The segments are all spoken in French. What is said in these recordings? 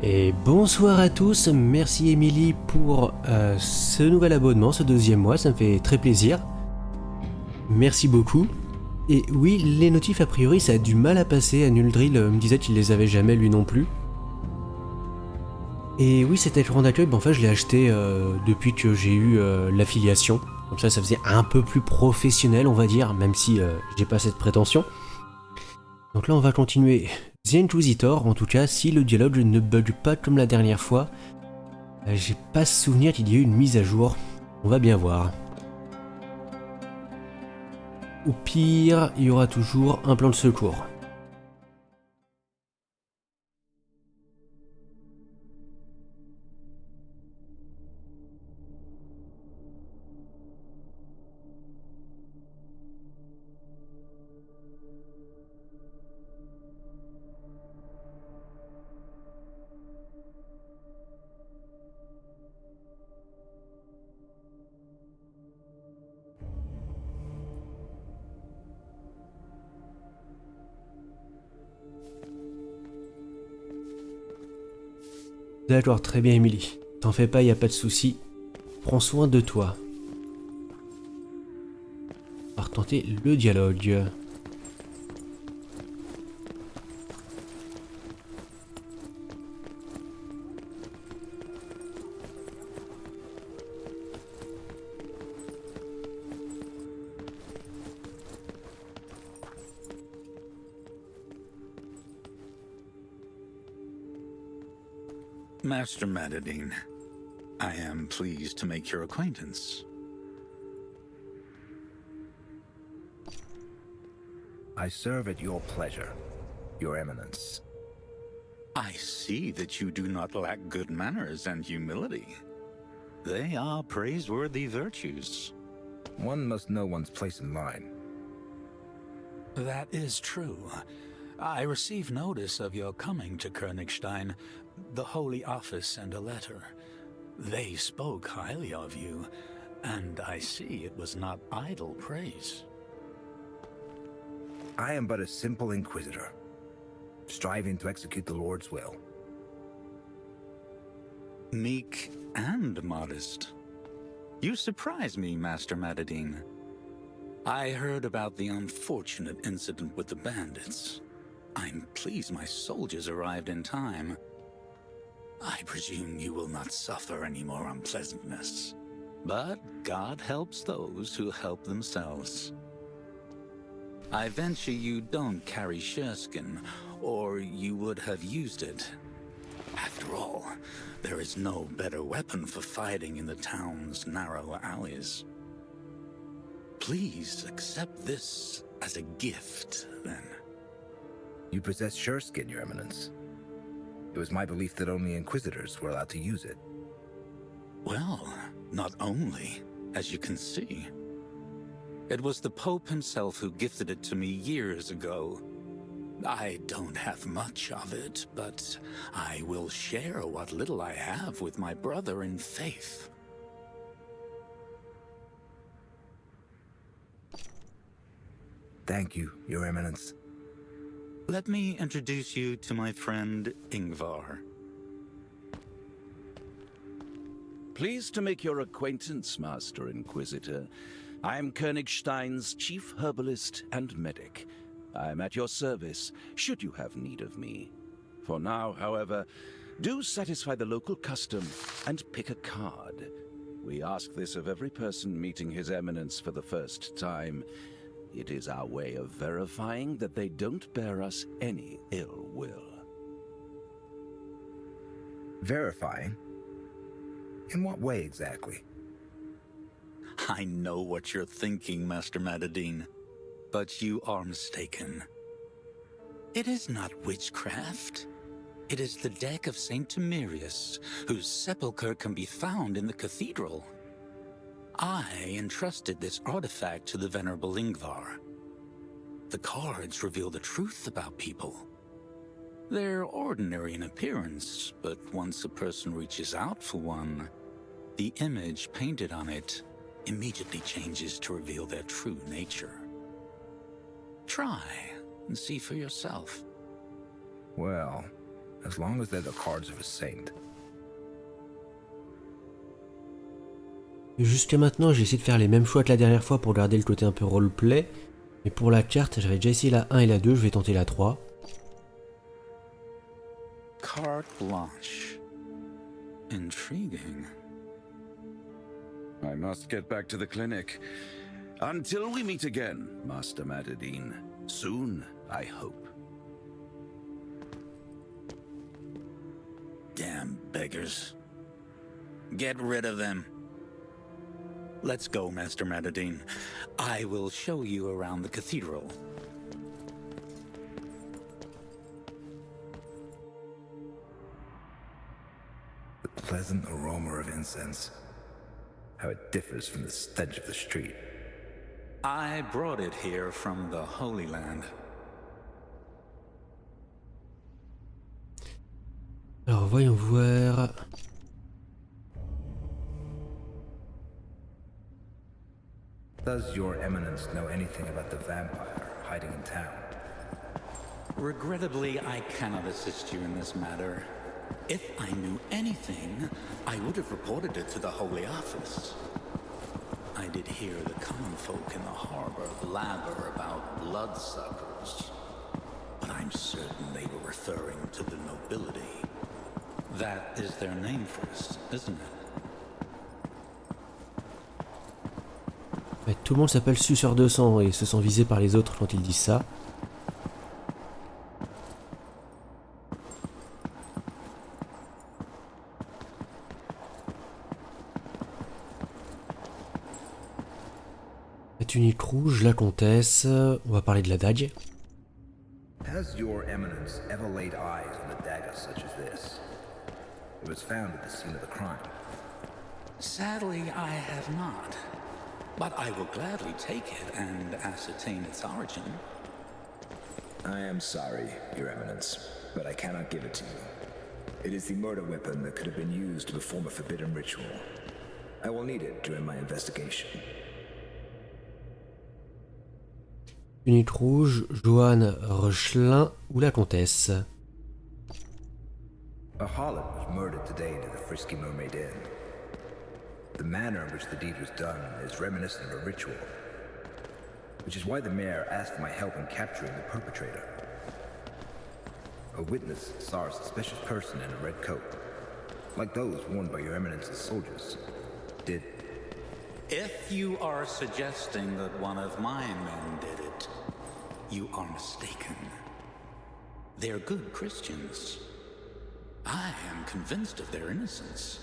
Et bonsoir à tous, merci Émilie pour ce nouvel abonnement, ce deuxième mois, ça me fait très plaisir. Merci beaucoup. Et oui, les notifs a priori ça a du mal à passer, Anuldrill me disait qu'il les avait jamais lui non plus. Et oui, cet écran d'accueil, en fait je l'ai acheté depuis que j'ai eu l'affiliation. Comme ça faisait un peu plus professionnel on va dire, même si j'ai pas cette prétention. Donc là on va continuer The Inquisitor, en tout cas si le dialogue ne bug pas comme la dernière fois. J'ai pas souvenir qu'il y ait eu une mise à jour, on va bien voir. Au pire, il y aura toujours un plan de secours. D'accord, très bien Émilie. T'en fais pas, y a pas de souci. Prends soin de toi. On va retenter le dialogue. Master Madadine, I am pleased to make your acquaintance. I serve at your pleasure, Your Eminence. I see that you do not lack good manners and humility. They are praiseworthy virtues. One must know one's place in line. That is true. I received notice of your coming to Königstein, the Holy Office and a letter. They spoke highly of you, and I see it was not idle praise. I am but a simple inquisitor, striving to execute the Lord's will. Meek and modest. You surprise me, Master Madadine. I heard about the unfortunate incident with the bandits. I'm pleased my soldiers arrived in time. I presume you will not suffer any more unpleasantness. But God helps those who help themselves. I venture you don't carry shearskin, or you would have used it. After all, there is no better weapon for fighting in the town's narrow alleys. Please accept this as a gift, then. You possess shearskin, Your Eminence. It was my belief that only inquisitors were allowed to use it. Well, not only, as you can see. It was the Pope himself who gifted it to me years ago. I don't have much of it, but I will share what little I have with my brother in faith. Thank you, Your Eminence. Let me introduce you to my friend Ingvar. Pleased to make your acquaintance, Master Inquisitor. I am Königstein's chief herbalist and medic. I am at your service, should you have need of me. For now, however, do satisfy the local custom and pick a card. We ask this of every person meeting His Eminence for the first time. It is our way of verifying that they don't bear us any ill will. Verifying? In what way exactly? I know what you're thinking, Master Madadine, but you are mistaken. It is not witchcraft. It is the deck of Saint Timerius, whose sepulchre can be found in the cathedral. I entrusted this artifact to the Venerable Ingvar. The cards reveal the truth about people. They're ordinary in appearance, but once a person reaches out for one, the image painted on it immediately changes to reveal their true nature. Try and see for yourself. Well, as long as they're the cards of a saint. Jusqu'à maintenant, j'ai essayé de faire les mêmes choix que la dernière fois pour garder le côté un peu roleplay. Mais pour la carte, j'avais déjà essayé la 1 et la 2, je vais tenter la 3. Carte blanche. Intriguing. I must get back to the clinic. Until we meet again, Master Madadine. Soon, I hope. Damn beggars. Get rid of them. Let's go, Master Madadine. I will show you around the cathedral. The pleasant aroma of incense. How it differs from the stench of the street. I brought it here from the Holy Land. Alors voyons voir. Does your eminence know anything about the vampire hiding in town? Regrettably, I cannot assist you in this matter. If I knew anything, I would have reported it to the Holy Office. I did hear the common folk in the harbor blabber about bloodsuckers, but I'm certain they were referring to the nobility. That is their name for us, isn't it? Ouais, tout le monde s'appelle suceur de sang et se sent visé par les autres quand ils disent ça. La tunique rouge, la comtesse. On va parler de la dague. Has your eminence ever laid eyes on a dagger such as this? It was found at the scene of the crime. Sadly, I have not. But I will gladly take it and ascertain its origin. I am sorry, Your Eminence, but I cannot give it to you. It is the murder weapon that could have been used to perform a forbidden ritual. I will need it during my investigation. Tunique rouge, Johanne Rochelin ou la comtesse. A harlot was murdered today near the Frisky Mermaid Inn. The manner in which the deed was done is reminiscent of a ritual, which is why the mayor asked for my help in capturing the perpetrator. A witness saw a suspicious person in a red coat, like those worn by your eminence's soldiers. Did... If you are suggesting that one of my men did it, you are mistaken. They're good Christians. I am convinced of their innocence.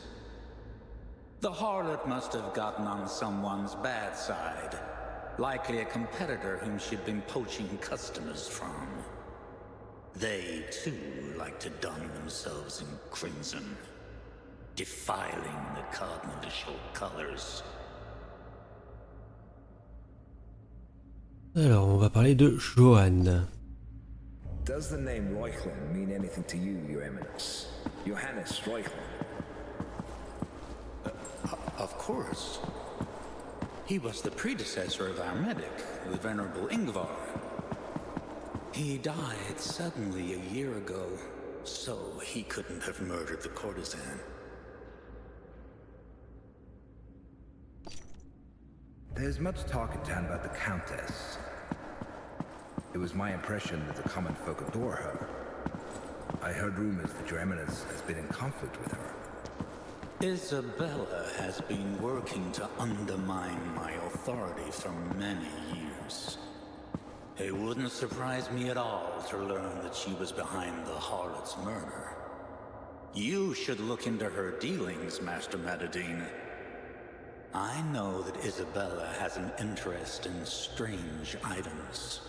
The harlot must have gotten on someone's bad side, likely a competitor whom she'd been poaching customers from. They, too, like to don themselves in crimson, defiling the cardinalitial colors. Alors, on va parler de Johanne. Does the name Reuchlin mean anything to you, Your Eminence? Johannes Reuchlin. Of course. He was the predecessor of our medic, the Venerable Ingvar. He died suddenly a year ago, so he couldn't have murdered the courtesan. There's much talk in town about the countess. It was my impression that the common folk adore her. I heard rumors that your eminence has been in conflict with her. Isabella has been working to undermine my authority for many years. It wouldn't surprise me at all to learn that she was behind the harlot's murder. You should look into her dealings, Master Madadine. I know that Isabella has an interest in strange items,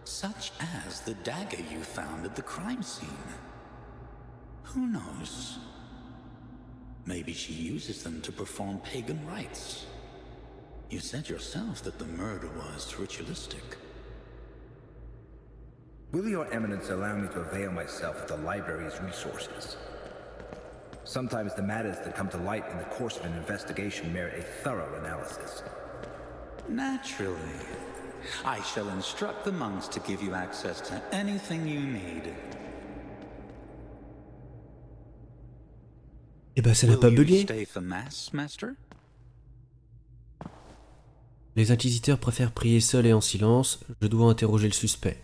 such as the dagger you found at the crime scene. Who knows? Maybe she uses them to perform pagan rites. You said yourself that the murder was ritualistic. Will your eminence allow me to avail myself of the library's resources? Sometimes the matters that come to light in the course of an investigation merit a thorough analysis. Naturally. I shall instruct the monks to give you access to anything you need. Eh ben ça n'a pas Will you bugué. stay for mass, master? Les inquisiteurs préfèrent prier seuls et en silence. Je dois interroger le suspect.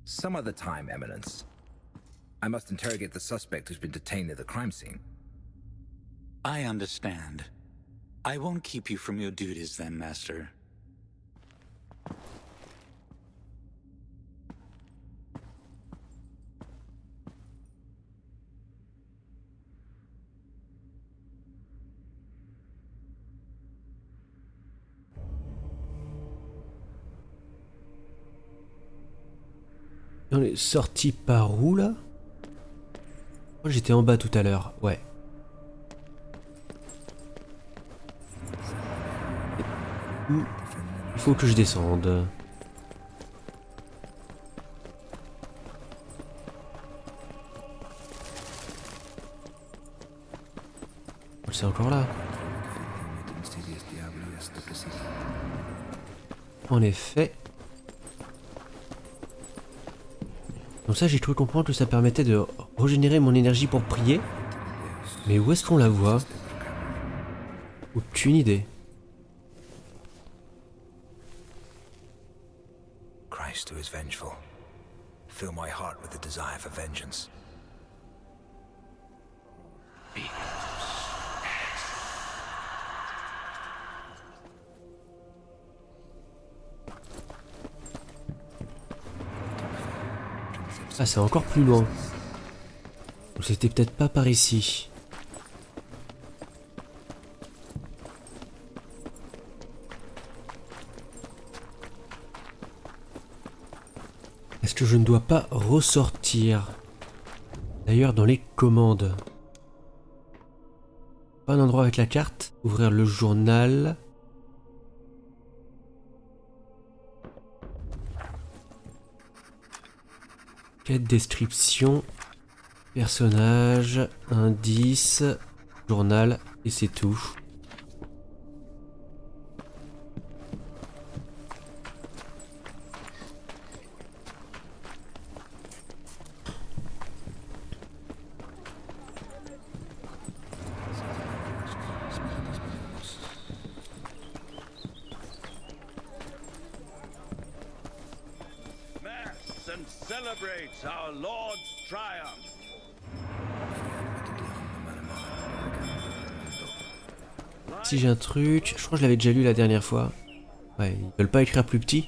Some other time, Eminence. I must interrogate the suspect who's been detained at the crime scene. I understand. I won't keep you from your duties then, master. On est sorti par où là? Moi j'étais en bas tout à l'heure, ouais. Il faut que je descende. C'est encore là. En effet. Donc ça j'ai cru comprendre que ça permettait de régénérer mon énergie pour prier. Mais où est-ce qu'on la voit? Aucune idée. Christ who is vengeful, fill my heart with the desire for vengeance. Ah, c'est encore plus loin. Donc c'était peut-être pas par ici. Est-ce que je ne dois pas ressortir? D'ailleurs, dans les commandes. Pas un endroit avec la carte. Ouvrir le journal. Quête, description, personnage, indice, journal, et c'est tout. And celebrate our Lord's triumph. Si j'ai un truc, je crois que je l'avais déjà lu la dernière fois. Ouais, ils veulent pas écrire plus petit.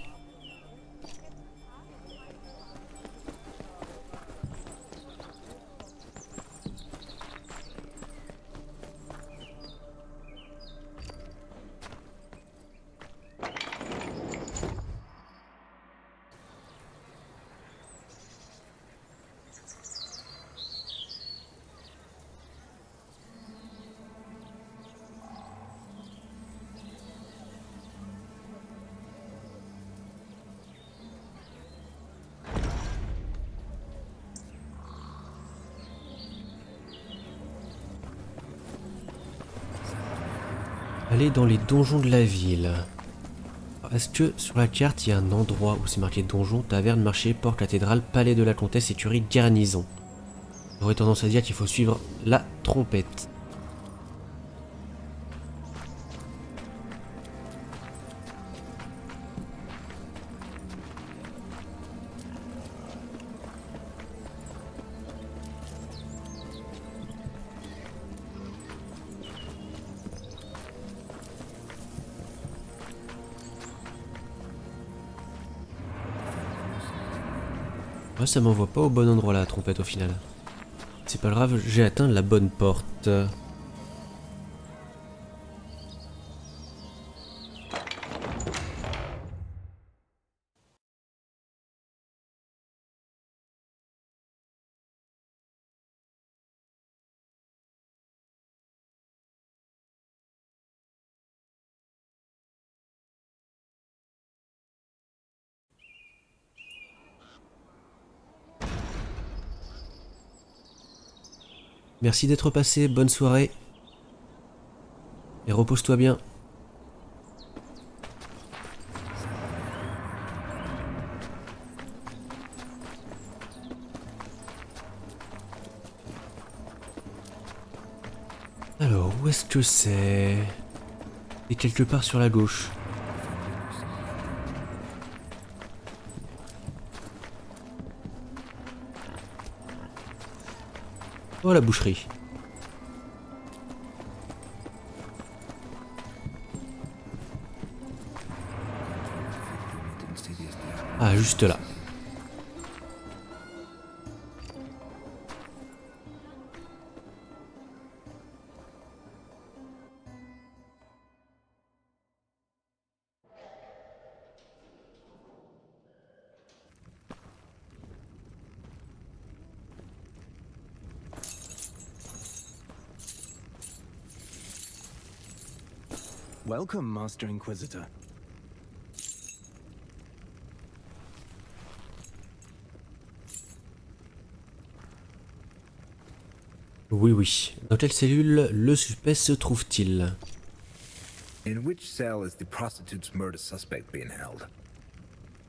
Aller dans les donjons de la ville. Est-ce que sur la carte il y a un endroit où c'est marqué donjon, taverne, marché, port, cathédrale, palais de la comtesse, écurie, garnison? J'aurais tendance à dire qu'il faut suivre la trompette. Ouais, ça m'envoie pas au bon endroit la trompette au final. C'est pas grave, j'ai atteint la bonne porte. Merci d'être passé, bonne soirée. Et repose-toi bien. Alors, où est-ce que c'est? C'est quelque part sur la gauche. Oh, la boucherie. Ah, juste là. Welcome, Master Inquisitor. Oui, oui. Dans quelle cellule le suspect se trouve-t-il? In which cell is the prostitute's murder suspect being held?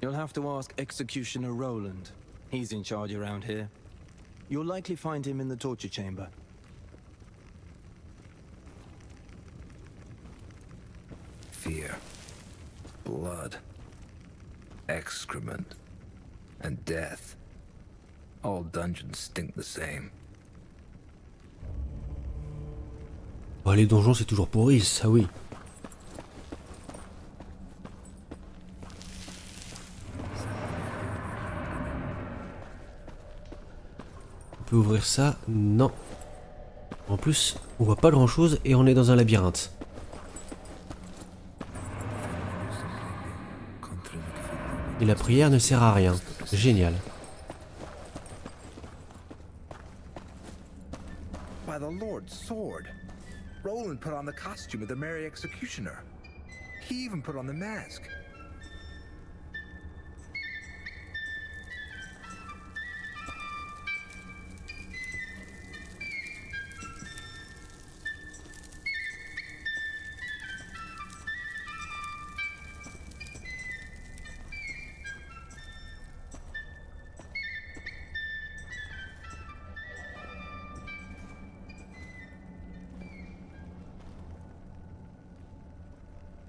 You'll have to ask Executioner Roland. He's in charge around here. You'll likely find him in the torture chamber. Fear, blood, excrement, and death. All dungeons stink the same. Oh, les donjons, c'est toujours pourri, ça oui. On peut ouvrir ça? Non. En plus, on voit pas grand chose et on est dans un labyrinthe. Et la prière ne sert à rien. Génial. By the Lord's sword, Roland put on the costume of the Merry Executioner. He even put on the mask.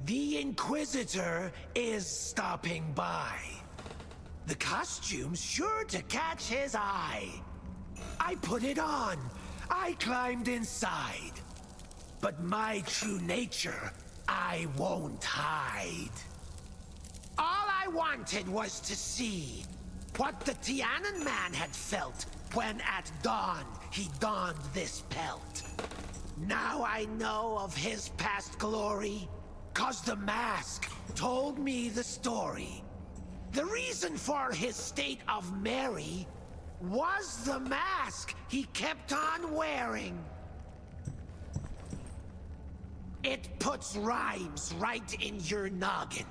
The Inquisitor is stopping by. The costume's sure to catch his eye. I put it on. I climbed inside. But my true nature, I won't hide. All I wanted was to see what the Tianan man had felt when at dawn he donned this pelt. Now I know of his past glory. 'Cause the mask told me the story. The reason for his state of merry was the mask he kept on wearing. It puts rhymes right in your noggin.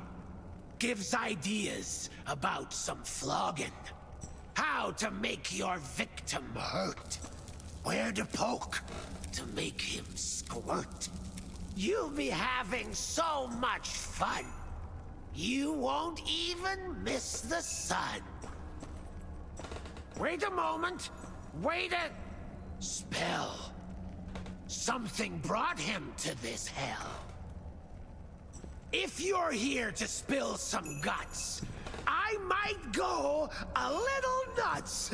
Gives ideas about some flogging. How to make your victim hurt. Where to poke to make him squirt. You'll be having so much fun. You won't even miss the sun. Wait a moment. Wait a spell. Something brought him to this hell. If you're here to spill some guts, I might go a little nuts.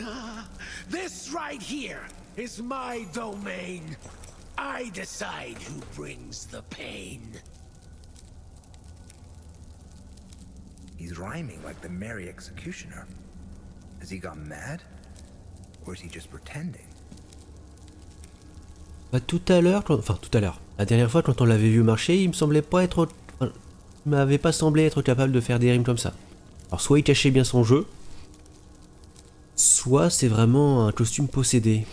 This right here is my domain. I decide who brings the pain. He's rhyming like the Merry Executioner. Has he gone mad? Or is he just pretending? Bah, tout à l'heure, la dernière fois quand on l'avait vu marcher, il me semblait pas être, il m'avait pas semblé être capable de faire des rimes comme ça. Alors soit il cachait bien son jeu, soit c'est vraiment un costume possédé.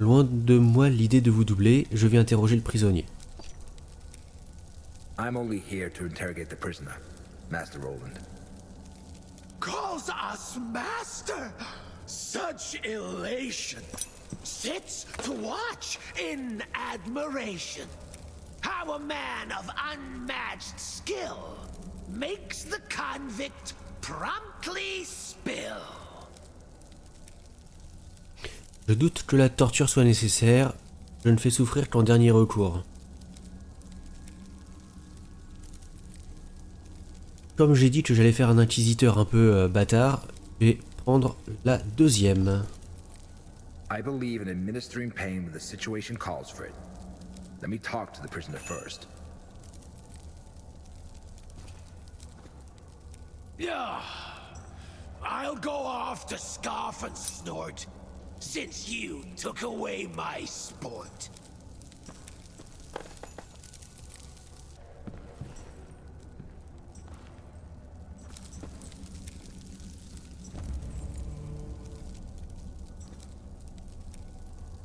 Loin de moi l'idée de vous doubler, je vais interroger le prisonnier. I'm only here to interrogate the prisoner, Master Roland. Calls us master! Such elation! Sits to watch in admiration. How a man of unmatched skill makes the convict promptly spill. Je doute que la torture soit nécessaire. Je ne fais souffrir qu'en dernier recours. Comme j'ai dit que j'allais faire un inquisiteur un peu bâtard, je vais prendre la deuxième. I believe in administering pain when the situation calls for it. Let me talk to the prisoner first. Yeah, I'll go off to scoff and snort, since you took away my sport.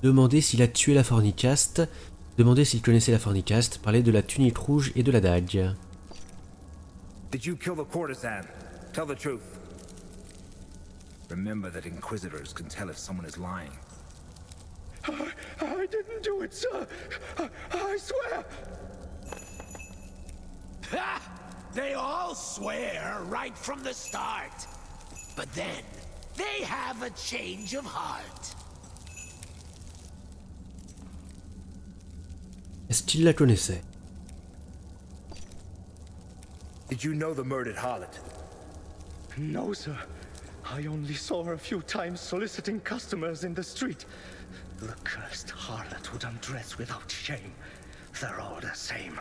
Demandez s'il a tué la fornicaste. Demandez s'il connaissait la fornicaste. Parlez de la tunique rouge et de la dague. Did you kill the courtesan? Tell the truth. Remember that inquisitors can tell if someone is lying. I didn't do it, sir. I swear. Ha! They all swear right from the start. But then, they have a change of heart. Est-ce qu'il la connaissait? Did you know the murdered harlot? No, sir. I only saw her a few times soliciting customers in the street. The cursed harlot would undress without shame. They're all the same.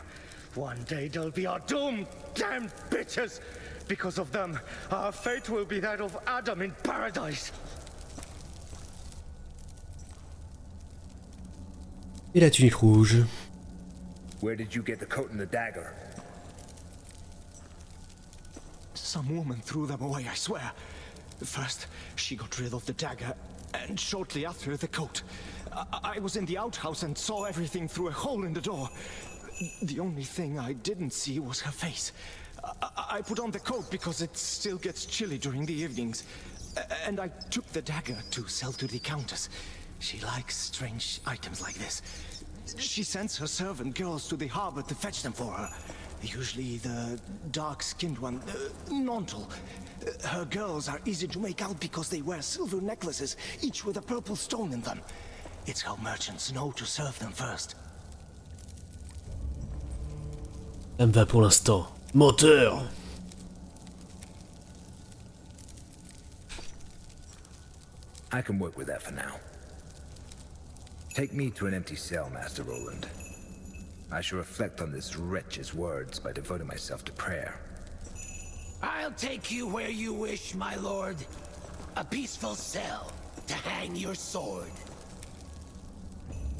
One day they'll be our doom, damned bitches! Because of them, our fate will be that of Adam in paradise. Et la tunique rouge? Where did you get the coat and the dagger? Some woman threw them away, I swear. First, she got rid of the dagger, and shortly after, the coat. I was in the outhouse and saw everything through a hole in the door. The only thing I didn't see was her face. I put on the coat because it still gets chilly during the evenings. And I took the dagger to sell to the countess. She likes strange items like this. She sends her servant girls to the harbor to fetch them for her. Usually the dark-skinned one, Nontal. Her girls are easy to make out because they wear silver necklaces, each with a purple stone in them. It's how merchants know to serve them first. Ça me va pour l'instant. Menteur! I can work with that for now. Take me to an empty cell, Master Roland. I shall reflect on this wretch's words by devoting myself to prayer. I'll take you where you wish, my lord. A peaceful cell to hang your sword.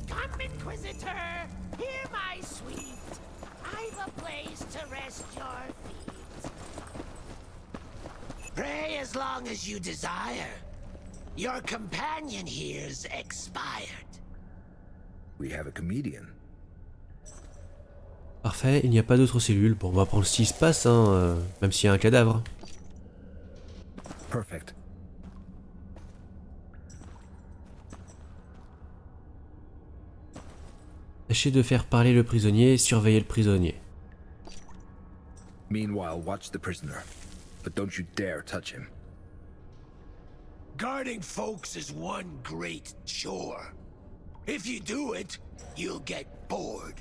Come, Inquisitor! Hear my sweet! I've a place to rest your feet. Pray as long as you desire. Your companion here's expired. We have a comedian. Parfait, il n'y a pas d'autres cellules. Bon, on va prendre ce qui se passe, hein, même s'il y a un cadavre. Perfect. Tâchez de faire parler le prisonnier, surveillez le prisonnier. Meanwhile, watch the prisoner. But don't you dare touch him. Guarding folks is one great chore. If you do it, you'll get bored.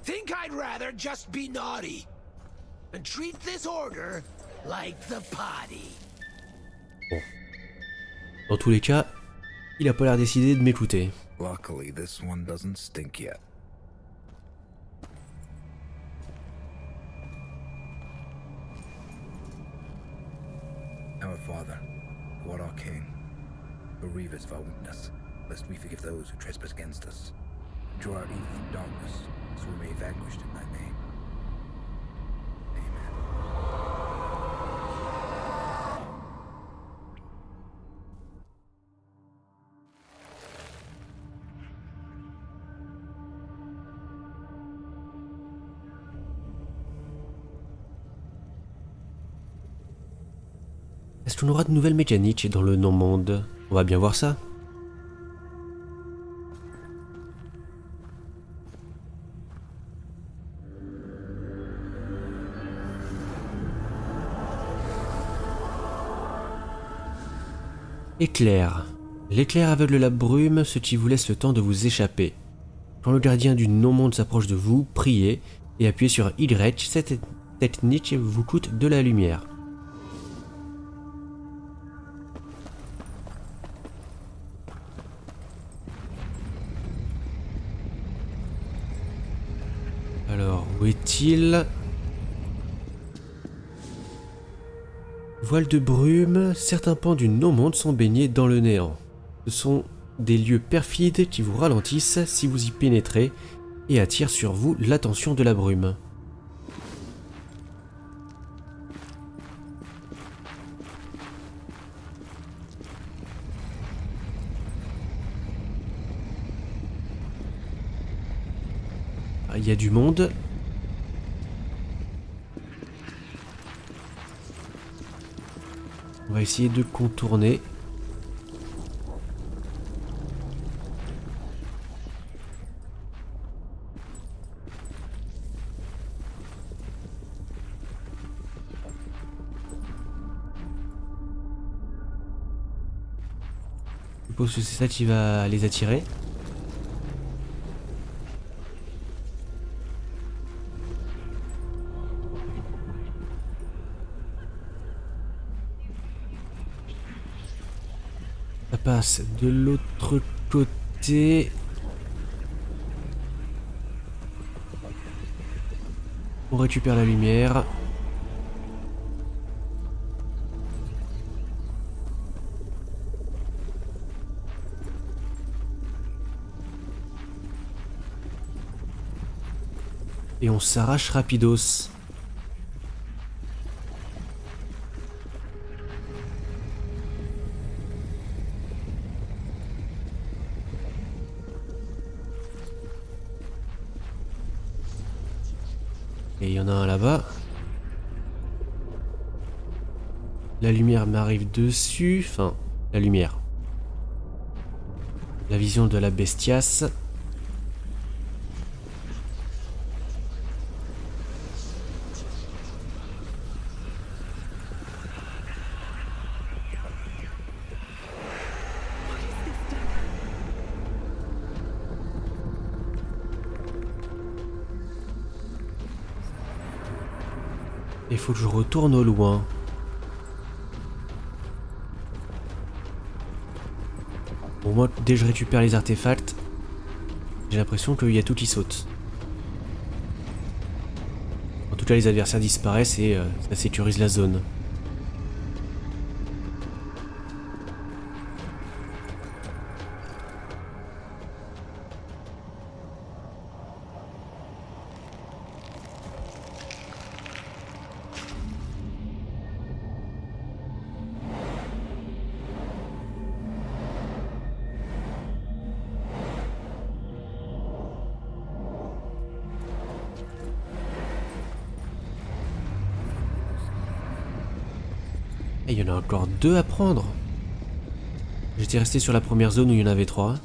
Think I'd rather just be naughty and treat this order like the potty. Bon. Dans tous les cas, il a pas l'air décidé de m'écouter. Luckily, this one doesn't stink yet. Our Father, who art our King, bereave us of our weakness, lest we forgive those who trespass against us. Draw our evil from darkness, so we may be vanquished in thy name. Amen. Est-ce qu'on aura de nouvelles mécaniques dans le non-monde? On va bien voir ça. Éclair. L'éclair aveugle la brume, ce qui vous laisse le temps de vous échapper. Quand le gardien du non-monde s'approche de vous, priez et appuyez sur Y. Cette technique vous coûte de la lumière. Alors, où est-il? Voile de brume, certains pans du non-monde sont baignés dans le néant. Ce sont des lieux perfides qui vous ralentissent si vous y pénétrez et attirent sur vous l'attention de la brume. Il y a du monde. On va essayer de contourner. Je suppose que c'est ça qui va les attirer. Ça passe de l'autre côté. On récupère la lumière. Et on s'arrache rapidos. Et il y en a un là-bas. La lumière m'arrive dessus. Enfin, la lumière. La vision de la bestiace. Il faut que je retourne au loin. Bon, moi, dès que je récupère les artefacts, j'ai l'impression qu'il y a tout qui saute. En tout cas, les adversaires disparaissent et ça sécurise la zone. Et il y en a encore 2 à prendre. J'étais resté sur la première zone où il y en avait 3.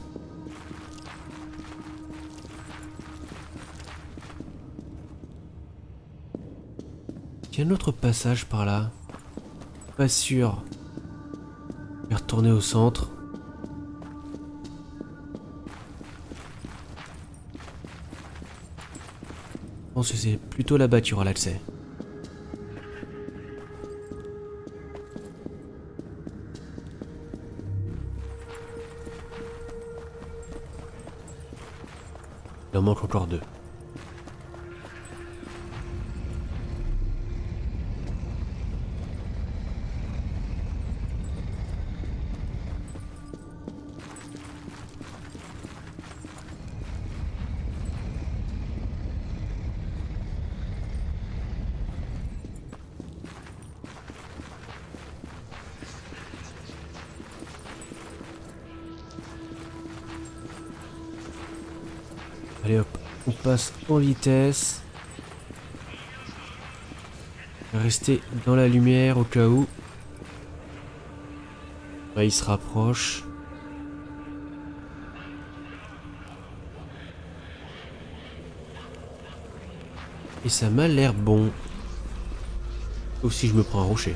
Il y a un autre passage par là. Pas sûr. Je vais retourner au centre. Je pense que c'est plutôt là-bas qu'il y aura l'accès. Il en manque encore 2. Allez hop, on passe en vitesse. Rester dans la lumière au cas où. Là, il se rapproche. Et ça m'a l'air bon. Sauf si je me prends un rocher.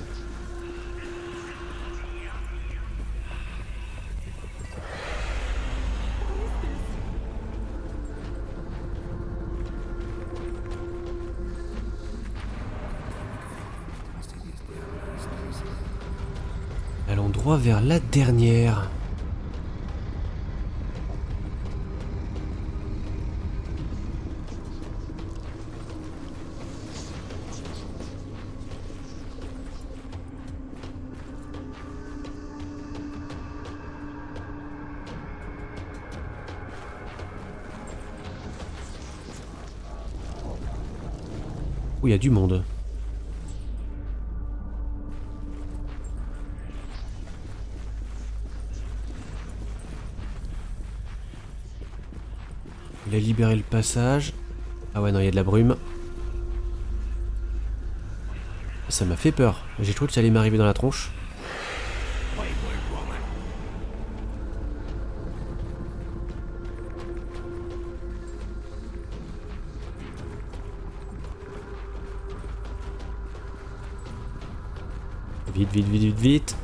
Allons droit vers la dernière. Oh, il y a du monde. Il a libéré le passage. Ah ouais, non, il y a de la brume. Ça m'a fait peur. J'ai trouvé que ça allait m'arriver dans la tronche. Vite, vite, vite, vite, vite.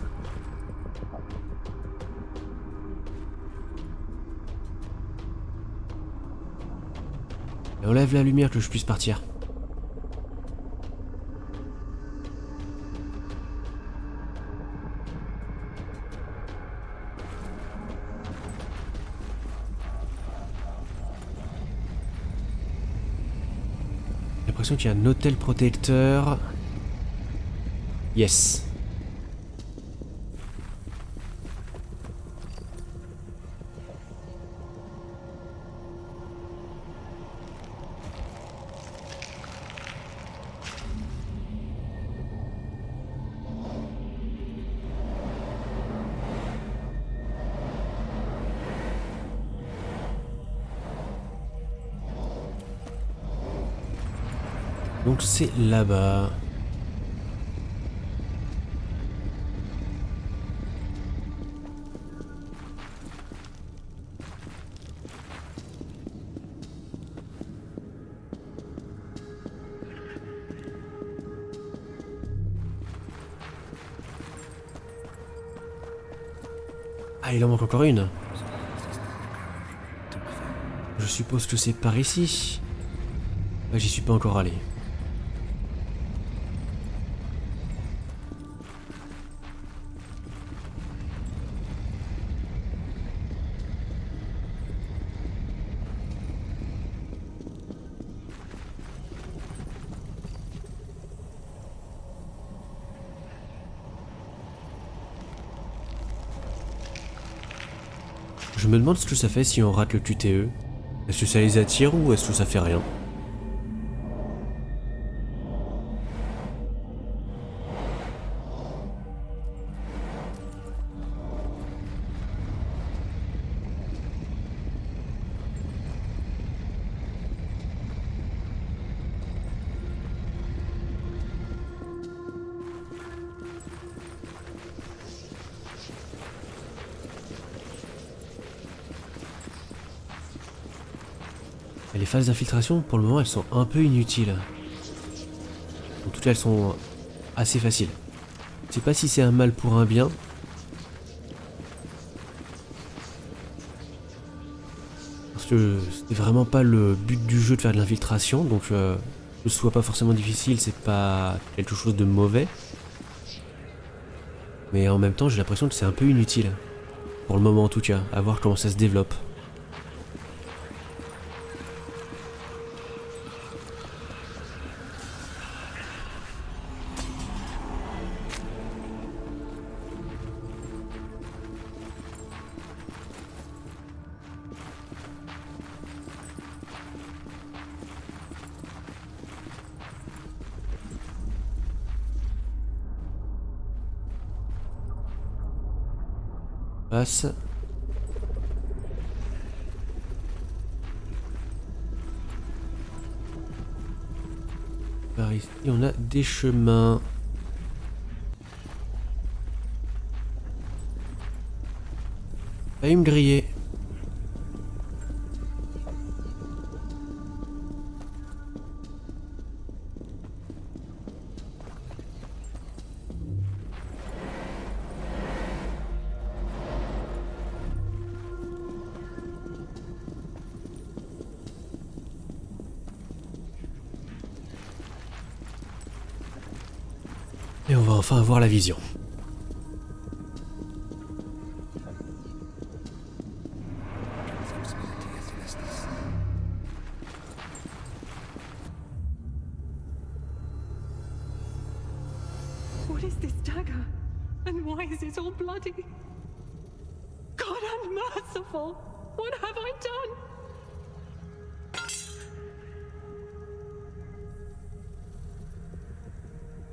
Et enlève la lumière que je puisse partir. J'ai l'impression qu'il y a un hôtel protecteur. Yes. Donc c'est là-bas. Ah, il en manque encore une. Je suppose que c'est par ici. Ah, j'y suis pas encore allé. Je me demande ce que ça fait si on rate le QTE. Est-ce que ça les attire ou est-ce que ça fait rien? Et les phases d'infiltration, pour le moment, elles sont un peu inutiles. En tout cas, elles sont assez faciles. Je sais pas si c'est un mal pour un bien. Parce que c'est vraiment pas le but du jeu de faire de l'infiltration, donc que ce soit pas forcément difficile, c'est pas quelque chose de mauvais. Mais en même temps, j'ai l'impression que c'est un peu inutile. Pour le moment en tout cas, à voir comment ça se développe. Passe. Par ici, on a des chemins. Failli me griller. Et on va enfin avoir la vision. dagger? And why is it all bloody? God unmerciful! What have I done?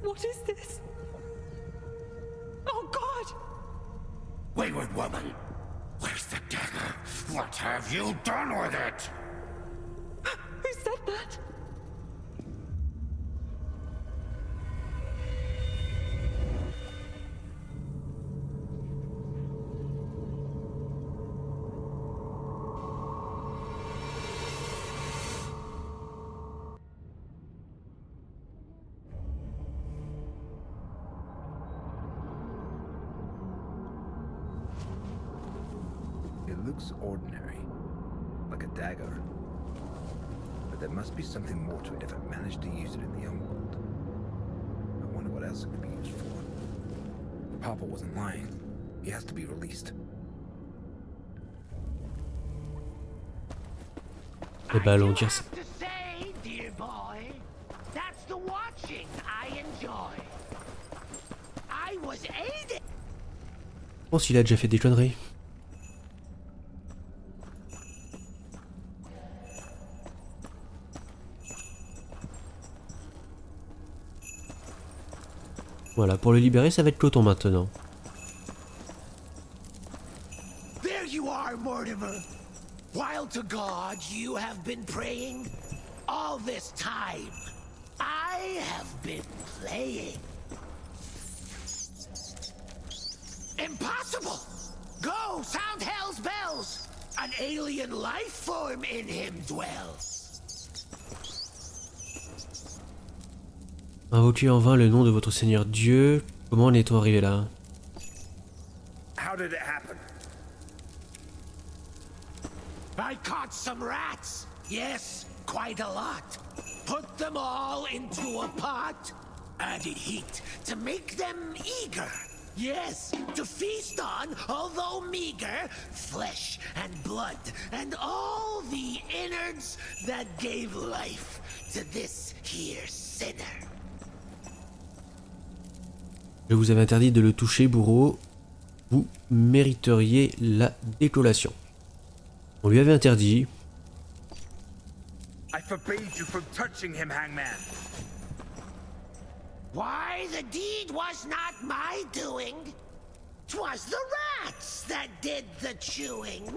What is this? Oh God! Wayward woman, where's the dagger? What have you done with it? Who said that? It looks ordinary, like a dagger. But there must be something more to it if I managed to use it in the underworld. I wonder what else it could be used for. Papa wasn't lying. He has to be released. Eh ben, allons dire ça. To say, dear boy, that's the watching I enjoy. I was aided. Je pense qu'il a déjà fait des conneries. Voilà, pour le libérer, ça va être coton maintenant. There you are, Mortimer. While to God you have been praying, all this time I have been playing. Impossible! Go, sound hell's bells! An alien life form in him dwells. Invoquez en vain le nom de votre Seigneur Dieu. Comment en est-on arrivé là? How did it happen? I caught some rats. Yes, quite a lot. Put them all into a pot. Added heat to make them eager. Yes, to feast on, although meager, flesh and blood and all the innards that gave life to this here sinner. Je vous avais interdit de le toucher, bourreau. Vous mériteriez la décollation. On lui avait interdit. I forbade you from touching him, hangman. Why, the deed was not my doing. 'Twas the rats that did the chewing.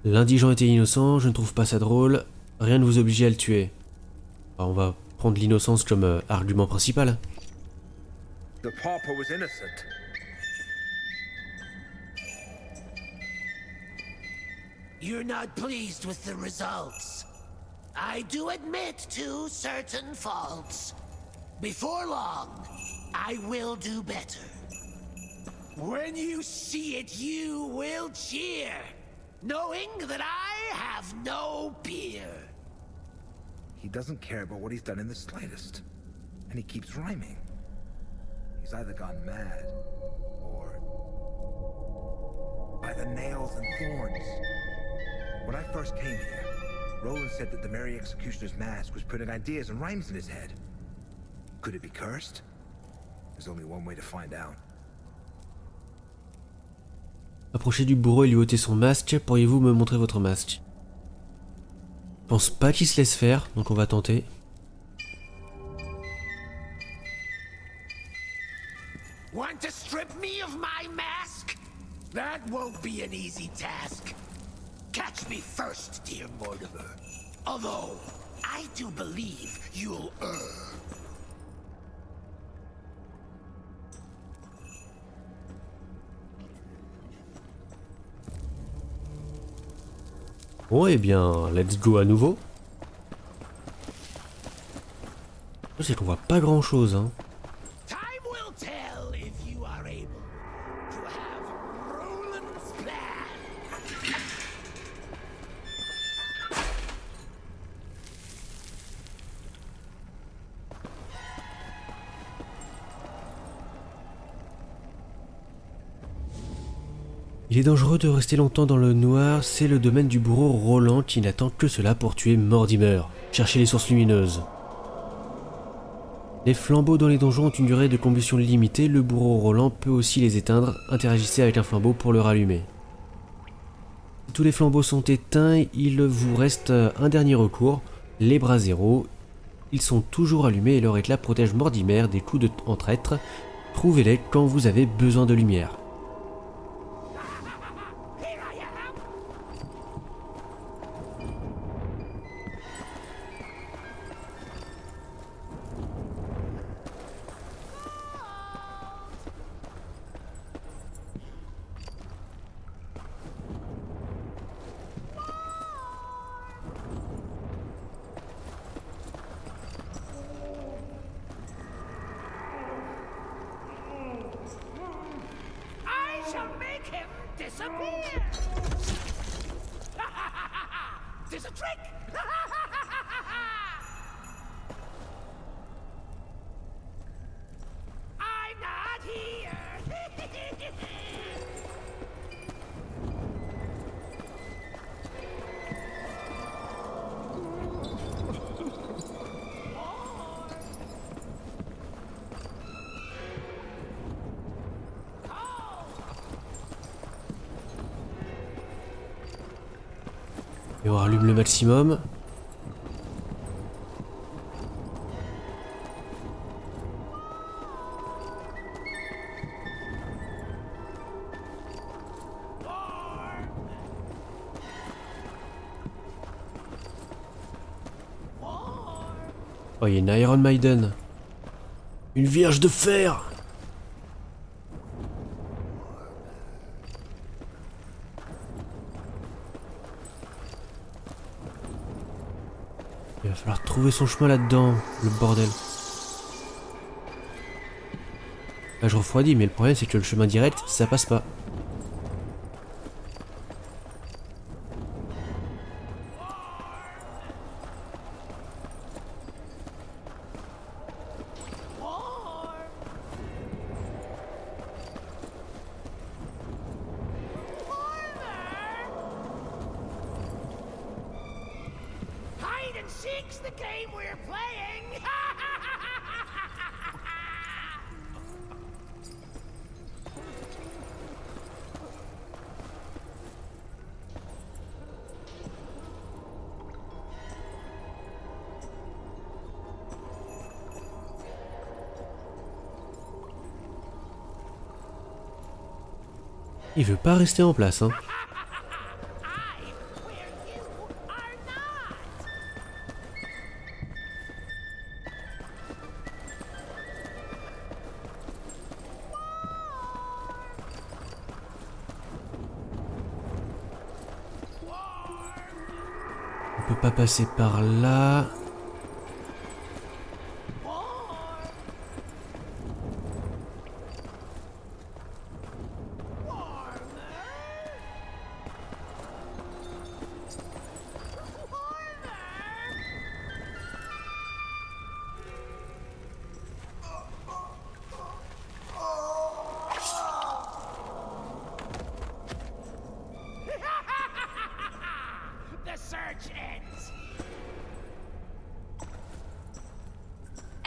L'indigent était innocent, je ne trouve pas ça drôle. Rien ne vous obligeait à le tuer. Alors, on va prendre l'innocence comme argument principal. The pauper was innocent. You're not pleased with the results. I do admit to certain faults. Before long, I will do better. When you see it, you will cheer, knowing that I have no peer. He doesn't care about what he's done in the slightest. And he keeps rhyming. He's either gone mad, or by the nails and thorns. When I first came here, Roland said that the Merry Executioner's mask was putting ideas and rhymes in his head. Could it be cursed? There's only one way to find out. Approchez du bourreau et lui ôtez son masque. Pourriez-vous me montrer votre masque? Je pense pas qu'il se laisse faire, donc on va tenter. Want to strip me of my mask? That won't be an easy task. Catch me first, dear Mortimer. Although, I do believe you'll err. Bon, eh bien, let's go à nouveau. C'est qu'on voit pas grand chose, hein. Time will tell if you are able to have Roland's plan. Il est dangereux de rester longtemps dans le noir, c'est le domaine du bourreau Roland qui n'attend que cela pour tuer Mortimer. Cherchez les sources lumineuses. Les flambeaux dans les donjons ont une durée de combustion limitée, le bourreau roulant peut aussi les éteindre. Interagissez avec un flambeau pour le rallumer. Si tous les flambeaux sont éteints, il vous reste un dernier recours, les bras zéro. Ils sont toujours allumés et leur éclat protège Mortimer des coups en traître. Trouvez-les quand vous avez besoin de lumière. Disappear! There's a trick! I'm not here! Et on rallume le maximum. Oh, il y a une Iron Maiden. Une vierge de fer. Il va falloir trouver son chemin là-dedans, le bordel. Là je refroidis, mais le problème c'est que le chemin direct, ça passe pas. Seek's the game we're playing! Il veut pas rester en place, hein. On peut pas passer par là.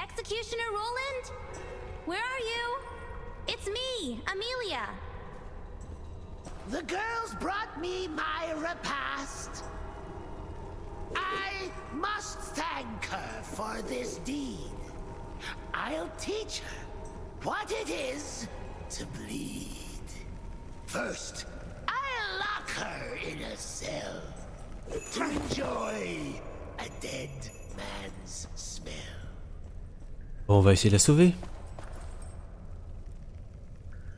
Executioner Roland? Where are you? It's me, Amelia. The girls brought me my repast. I must thank her for this deed. I'll teach her what it is to bleed. First, I'll lock her in a cell to enjoy a dead man's smell. Bon, on va essayer de la sauver.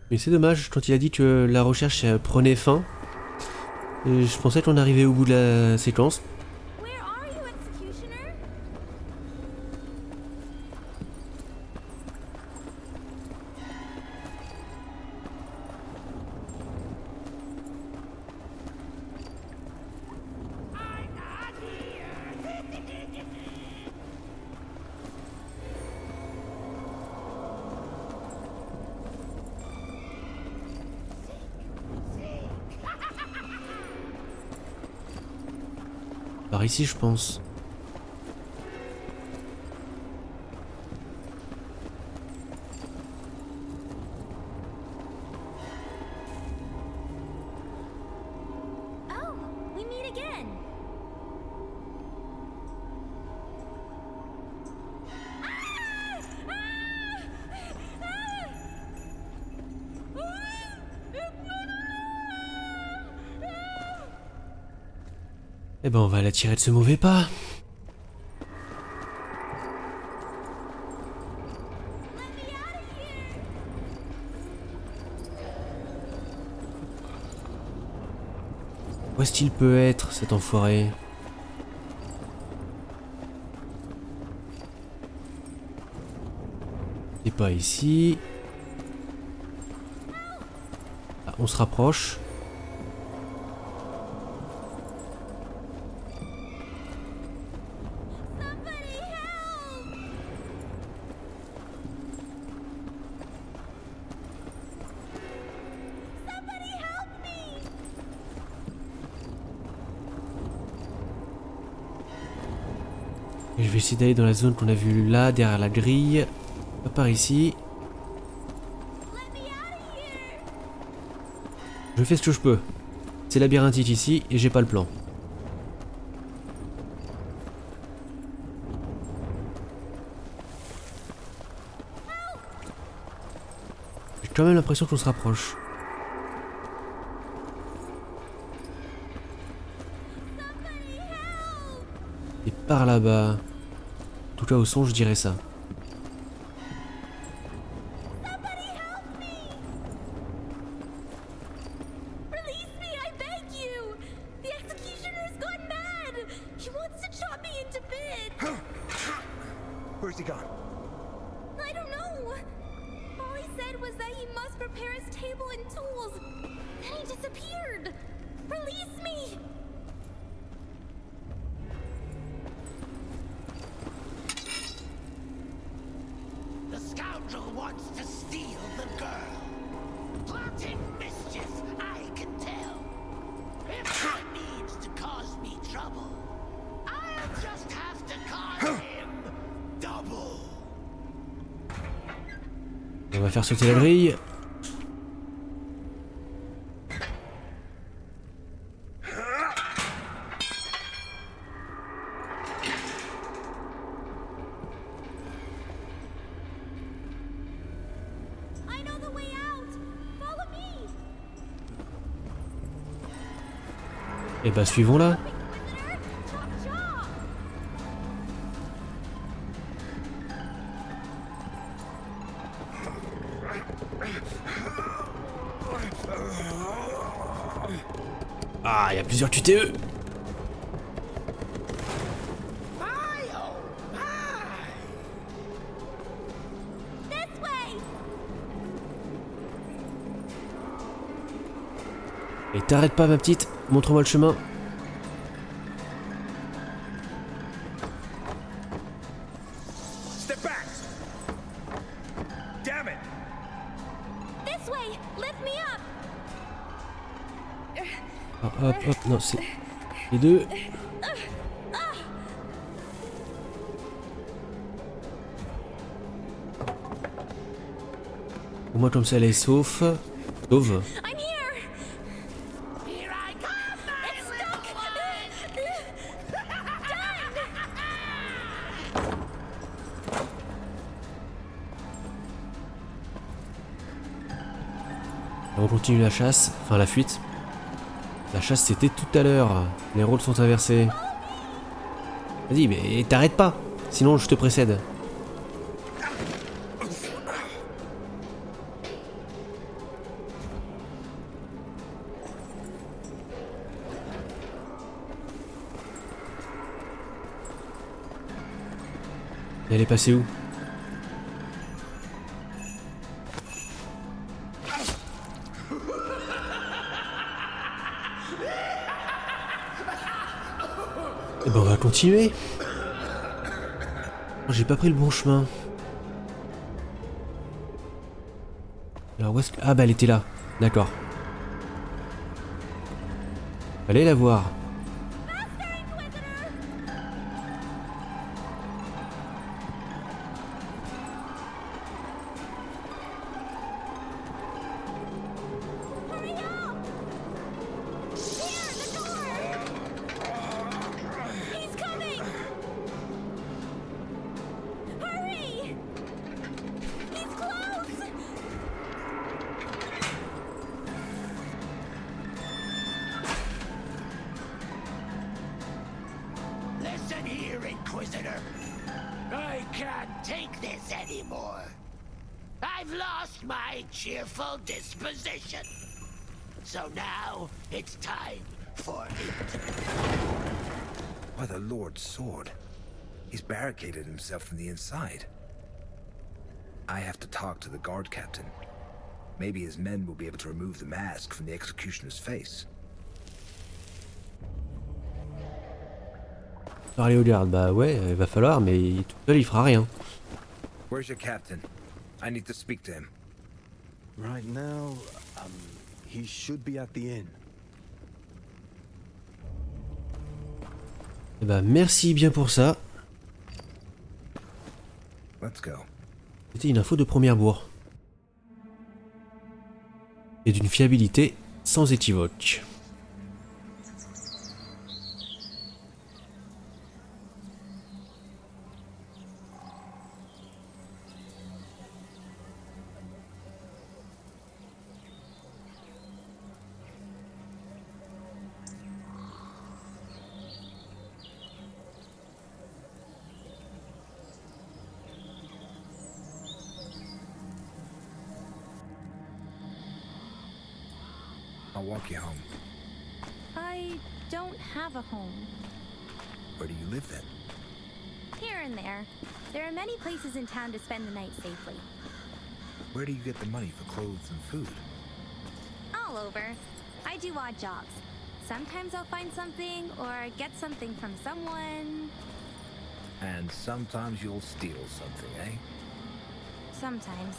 Mais c'est dommage, quand il a dit que la recherche prenait fin, je pensais qu'on arrivait au bout de la séquence. Par ici, je pense. Eh ben on va la tirer de ce mauvais pas. Où est-ce qu'il peut être, cet enfoiré? C'est pas ici. Ah, on se rapproche. Et je vais essayer d'aller dans la zone qu'on a vue là, derrière la grille. Pas par ici. Je fais ce que je peux. C'est labyrinthique ici et j'ai pas le plan. J'ai quand même l'impression qu'on se rapproche. Et par là-bas. En tout cas au son je dirais ça. Where's he gone? I don't know. All he said was that he must prepare his table and tools. Then he disappeared. Release me. The scoundrel wants to steal the girl. Plotting mischief, I can tell. If he needs to cause me trouble, I'll just have to cause him double. On va faire sauter la grille. I know the way out. Follow me. Et bah suivons-la. Inquisitor, chop chop. Ah, il y a plusieurs QTE. My oh my! This way. Et t'arrêtes pas ma petite, montre-moi le chemin. Step back! Damn it! This way. Lift me up. Ah, hop, hop, non, c'est les deux. Au moins comme ça elle est sauf. Sauve. I'm here. Here I come, my It's little stuck. one! On continue la chasse, enfin la fuite. La chasse c'était tout à l'heure. Les rôles sont inversés. Vas-y, mais t'arrêtes pas. Sinon je te précède. Et elle est passée où? Eh ben on va continuer. Oh, j'ai pas pris le bon chemin. Alors où est-ce que... Ah bah elle était là. D'accord. Allez la voir. He's coming. Hurry. He's close. anymore. I've lost my cheerful disposition. So now it's time for it. By the Lord's sword. He's barricaded himself from the inside. I have to talk to the guard captain. Maybe his men will be able to remove the mask from the executioner's face. Parler au garde, bah ouais, il va falloir, mais tout seul il fera rien. Where's your captain? I need to speak to him. Right now, he should be at the inn. Eh bah merci bien pour ça. Let's go. C'était une info de première bourre. Et d'une fiabilité sans équivoque. I'll walk you home. I don't have a home. Where do you live then? Here and there. There are many places in town to spend the night safely. Where do you get the money for clothes and food? All over. I do odd jobs. Sometimes I'll find something or get something from someone. And sometimes you'll steal something, eh? Sometimes.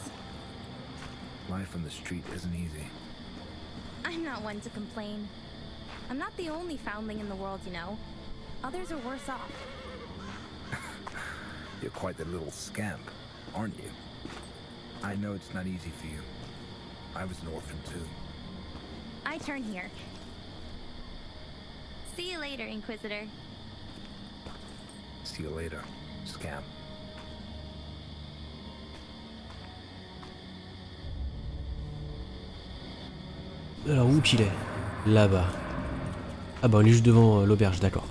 Life on the street isn't easy. I'm not one to complain. I'm not the only foundling in the world, you know. Others are worse off. You're quite the little scamp, aren't you? I know it's not easy for you. I was an orphan too. I turn here. See you later, Inquisitor. See you later, scamp. Alors où qu'il est? Là-bas. Ah bah on est juste devant l'auberge, d'accord.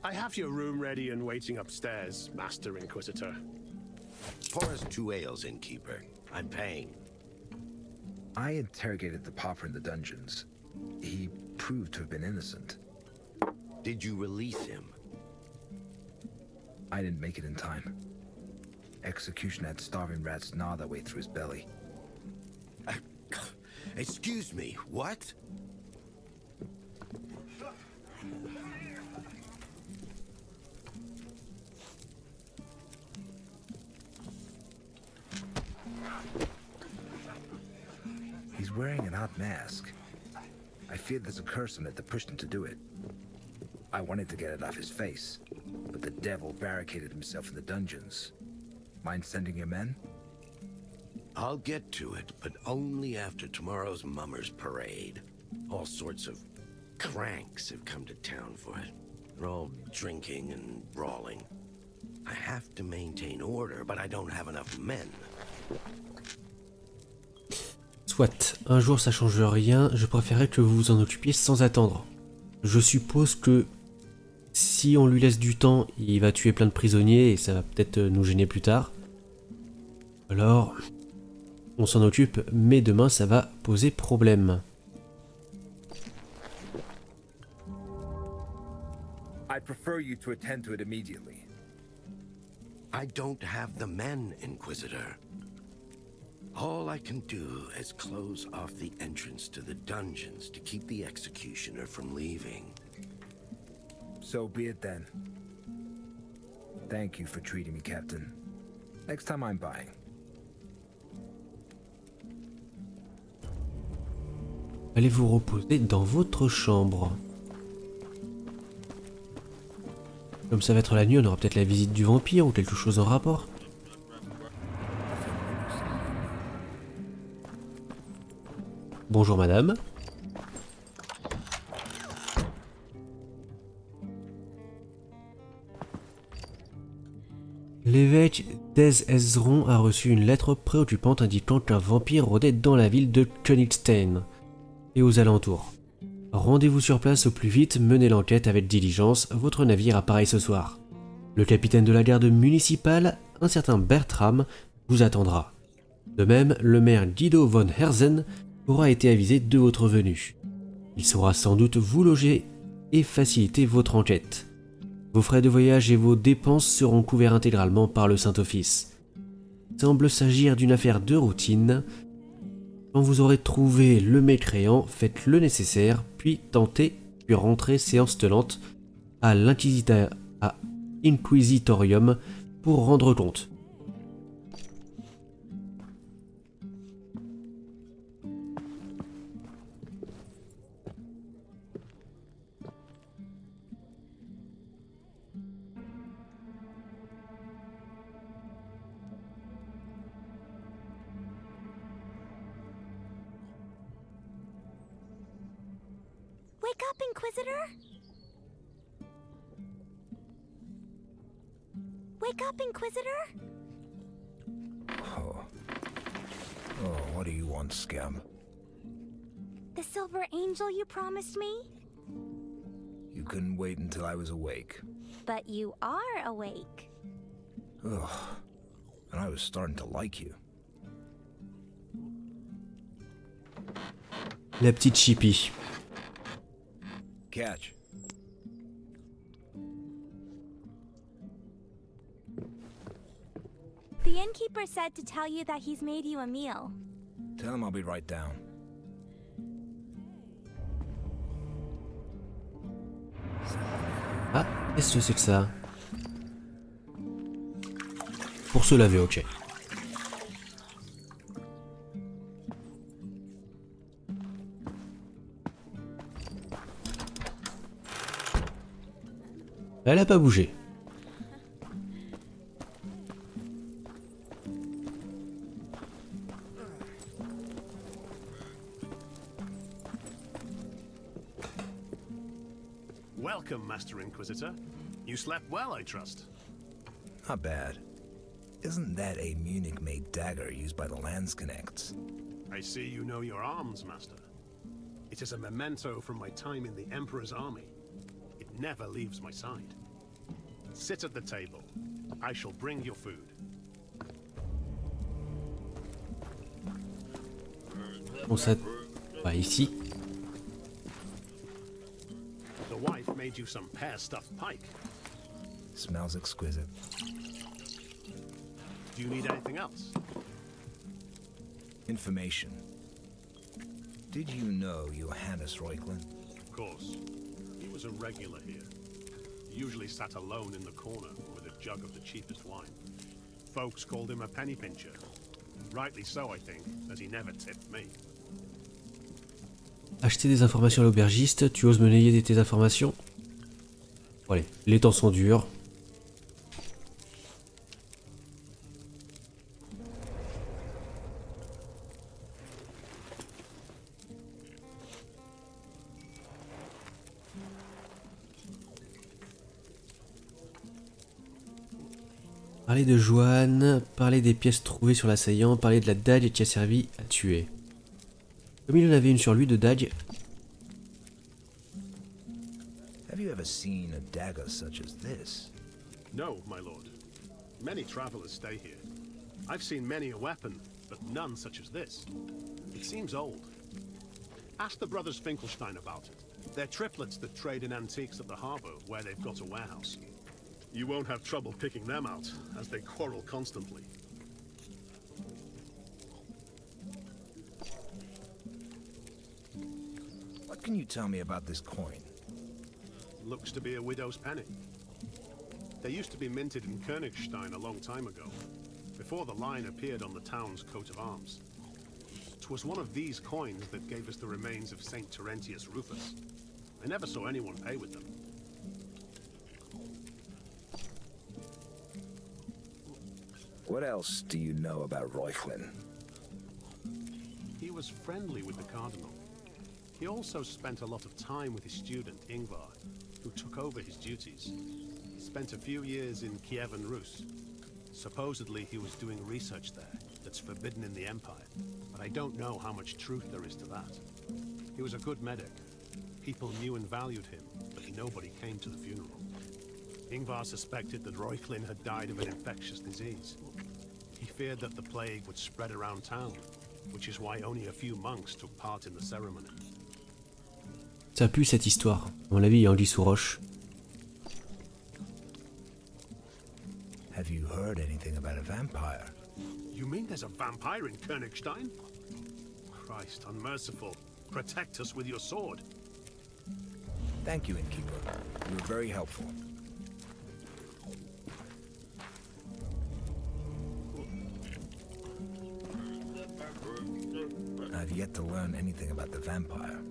I have your room ready and waiting upstairs, Master Inquisitor. Pour us 2 ales, innkeeper. I'm paying. I interrogated the pauper in the dungeons. He proved to have been innocent. Did you release him? I didn't make it in time. Execution had starving rats gnaw their way through his belly. Excuse me, what? He's wearing an odd mask. I fear there's a curse on it that pushed him to do it. I wanted to get it off his face, but the devil barricaded himself in the dungeons. Mind sending your men? I'll get to it, but only after tomorrow's Mummers Parade. All sorts of cranks have come to town for it. They're all drinking and brawling. I have to maintain order, but I don't have enough men. Soit, un jour ça change rien, je préférerais que vous vous en occupiez sans attendre. Je suppose que si on lui laisse du temps, il va tuer plein de prisonniers et ça va peut-être nous gêner plus tard. Alors, on s'en occupe, mais demain ça va poser problème. I prefer you to attend to it immediately. I don't have the men, Inquisitor. All I can do is close off the entrance to the dungeons to keep the executioner from leaving. So be it then. Thank you for treating me, Captain. Next time I'm buying. Allez vous reposer dans votre chambre. Comme ça va être la nuit, on aura peut-être la visite du vampire ou quelque chose en rapport. Bonjour madame. L'évêque Ezron a reçu une lettre préoccupante indiquant qu'un vampire rôdait dans la ville de Königstein et aux alentours. Rendez-vous sur place au plus vite, menez l'enquête avec diligence, votre navire appareille ce soir. Le capitaine de la garde municipale, un certain Bertram, vous attendra. De même, le maire Guido von Herzen aura été avisé de votre venue. Il saura sans doute vous loger et faciliter votre enquête. Vos frais de voyage et vos dépenses seront couverts intégralement par le Saint-Office. Il semble s'agir d'une affaire de routine. Quand vous aurez trouvé le mécréant, faites le nécessaire, puis tentez, puis rentrez séance tenante à l'Inquisitorium pour rendre compte. Wake up, Inquisitor! Wake up, Inquisitor! Oh. Oh, what do you want, scum? The silver angel you promised me? You couldn't wait until I was awake. But you are awake. Ugh. And I was starting to like you. La petite Chippy. Catch. The innkeeper said to tell you that he's made you a meal. Tell him I'll be right down. Ah, qu'est-ce que c'est que ça? Pour se laver, ok. Elle a pas bougé. Welcome, Master Inquisitor. You slept well, I trust. Not bad. Isn't that a Munich-made dagger used by the Landsknechts? I see you know your arms, Master. It is a memento from my time in the Emperor's army. It never leaves my side. Sit at the table. I shall bring your food. On ça pas ici. The wife made you some pear-stuffed pike. Smells exquisite. Do you need anything else? Information. Did you know Johannes Reuchlin? Of course. He was a regular here. He usually sat alone in the corner with a jug of the cheapest wine. Folks called him a penny pincher. Rightly so, I think, as he never tipped me. Acheter des informations à l'aubergiste, tu oses me nier tes informations? Bon, allez, les temps sont durs. Parler de Joanne, parler des pièces trouvées sur l'assaillant, parler de la dague qui a servi à tuer. Comme il en avait une sur lui de dague. Have you ever seen a dagger such as this? No, my lord. Many travelers stay here. I've seen many a weapon, but none such as this. It seems old. Ask the brothers Finkelstein about it. They're triplets that trade in antiques at the harbor, where they've got a warehouse. You won't have trouble picking them out, as they quarrel constantly. What can you tell me about this coin? Looks to be a widow's penny. They used to be minted in Königstein a long time ago, before the line appeared on the town's coat of arms. 'Twas one of these coins that gave us the remains of Saint Terentius Rufus. I never saw anyone pay with them. What else do you know about Reuchlin? He was friendly with the Cardinal. He also spent a lot of time with his student, Ingvar, who took over his duties. Spent a few years in Kiev and Rus. Supposedly he was doing research there that's forbidden in the Empire, but I don't know how much truth there is to that. He was a good medic. People knew and valued him, but nobody came to the funeral. Ingvar suspected that Reuchlin had died of an infectious disease. He feared that the plague would spread around town, which is why only a few monks took part in the ceremony. Ça pue cette histoire. À mon avis, il y a anguille sous roche. Have you heard anything about a vampire? You mean there's a vampire in Königstein? Christ, unmerciful. Protect us with your sword. Thank you, innkeeper. You were very helpful. I've yet to learn anything about the vampire.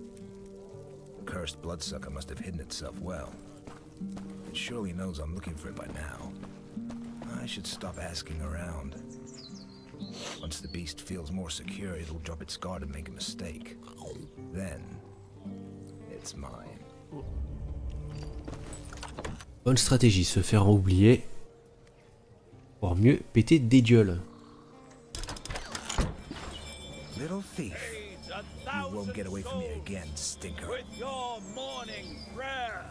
The cursed bloodsucker must have hidden itself well. It surely knows I'm looking for it by now. I should stop asking around. Once the beast feels more secure, it'll drop its guard and make a mistake. Then, it's mine. Bonne stratégie, se faire oublier pour mieux péter des gueules. Little thief, you won't get away from me again, stinker. With your morning prayer.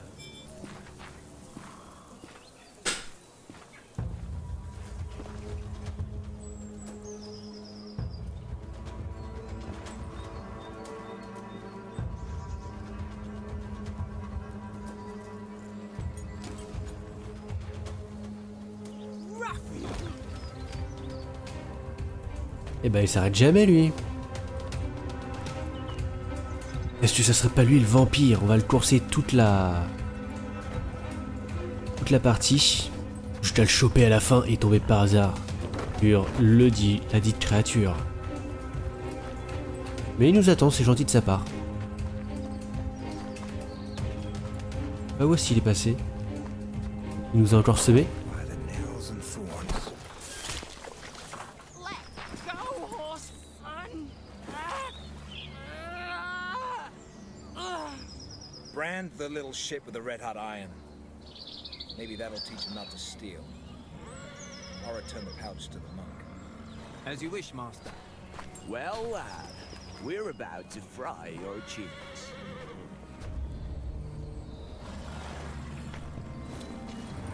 Eh ben il s'arrête jamais lui. Est-ce que ça serait pas lui le vampire? On va le courser toute la partie. Jusqu'à le choper à la fin et tomber par hasard sur la dite créature. Mais il nous attend, c'est gentil de sa part. Ah, où est-ce qu'il est passé? Il nous a encore semé? Brand the little shit with a red-hot iron. Maybe that'll teach him not to steal. I'll return the pouch to the monk. As you wish, master. Well, lad, we're about to fry your cheeks.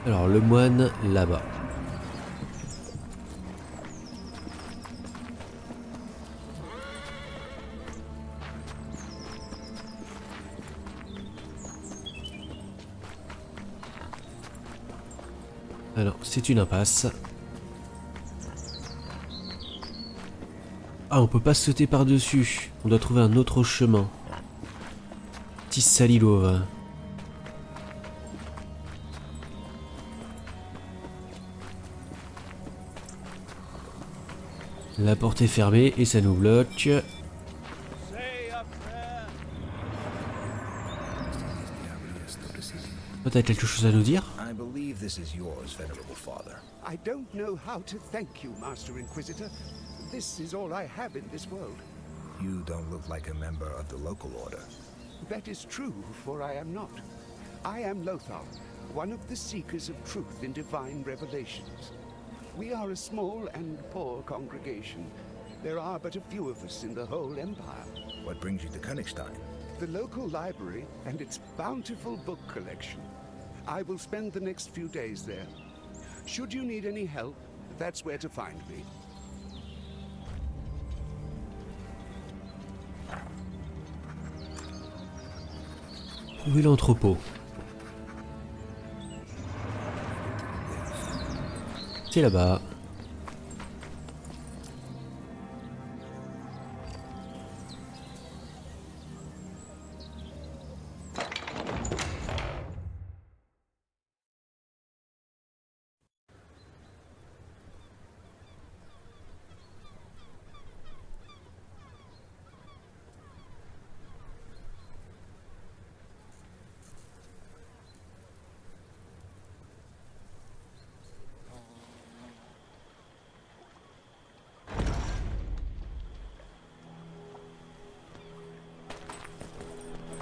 Alors le moine là-bas. Alors, c'est une impasse. Ah, on peut pas sauter par-dessus. On doit trouver un autre chemin. Petit salilove. La porte est fermée et ça nous bloque. T'as quelque chose à nous dire? I believe this is yours, venerable father. I don't know how to thank you, Master Inquisitor. This is all I have in this world. You don't look like a member of the local order. That is true, for I am not. I am Lothar, one of the seekers of truth in divine revelations. We are a small and poor congregation. There are but a few of us in the whole empire. What brings you to Königstein? The local library and its bountiful book collection. I will spend the next few days there. Should you need any help, that's where to find me. Où est l'entrepôt? C'est là-bas.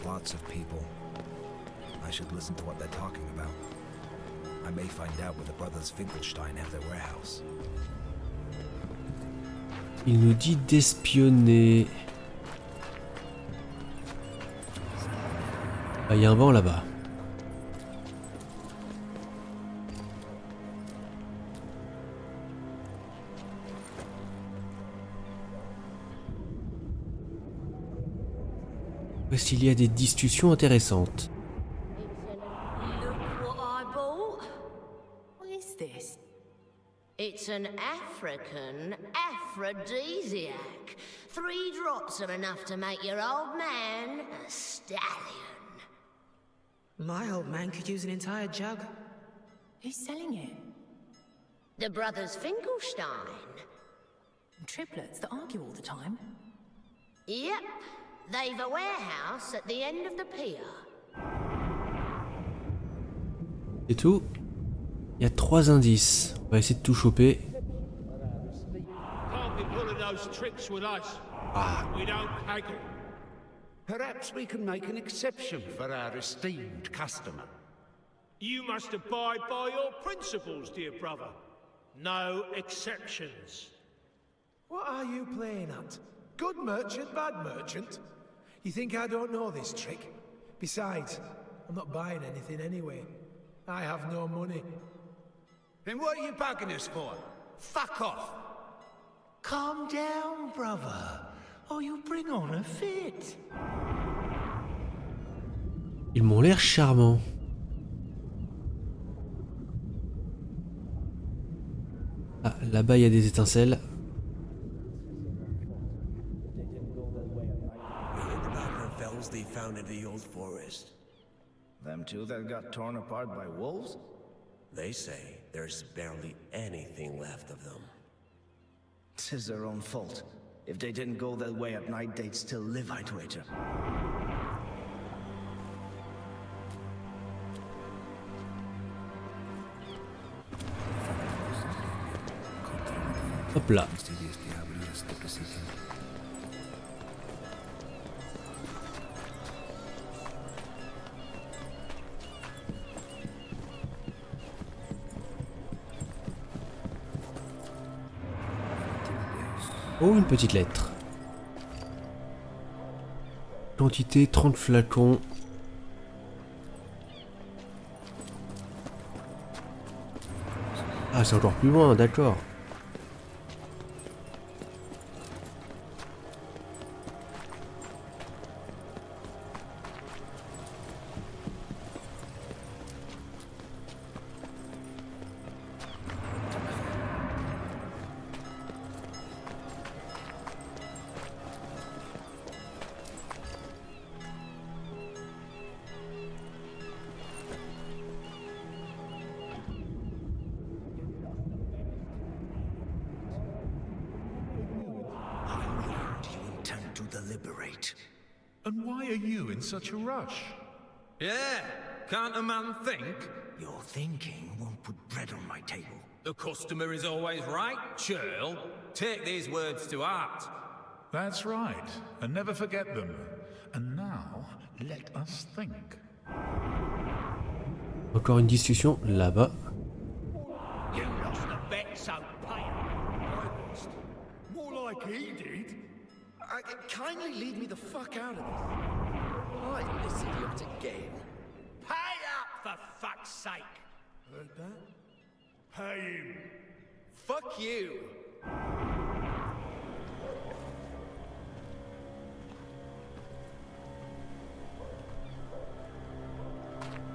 Lots of people. I should listen to what they're talking about. I may find out where the brothers Finkelstein have their warehouse. Il nous dit d'espionner. Ah, il y a un banc là-bas. Voici, il y a des discussions intéressantes. Look what I bought. What is this? It's an African aphrodisiac. 3 drops are enough to make your old man a stallion. My old man could use an entire jug. Who's selling it? The brothers Finkelstein. Triplets that argue all the time. Yep. They've a warehouse at the end of the pier. C'est tout. Il y a 3 indices. On va essayer de tout choper. Ah. Perhaps we can make an exception for our esteemed customer. You must abide by your principles, dear brother. No exceptions. What are you playing at? Good merchant, bad merchant? You think I don't know this trick? Besides, I'm not buying anything anyway. I have no money. Then what are you bugging us for? Fuck off! Calm down, brother, or you'll bring on a fit. Ils m'ont l'air charmants. Ah, là-bas, il y a des étincelles. They found in the old forest. Them two that got torn apart by wolves? They say there's barely anything left of them. 'Tis their own fault. If they didn't go that way at night, they'd still live, I'd wager. Hop là. Oh, une petite lettre. Quantité 30 flacons. Ah, c'est encore plus loin, d'accord. And why are you in such a rush? Yeah, can't a man think? Your thinking won't put bread on my table. The customer is always right, churl. Take these words to heart. That's right, and never forget them. And now, let us think. Encore une discussion là-bas. You lost the bet, so pay up. More like he did. Kindly lead me the fuck out of this. Right, this idiot again. Pay up, for fuck's sake! Heard that? Pay him. Fuck you!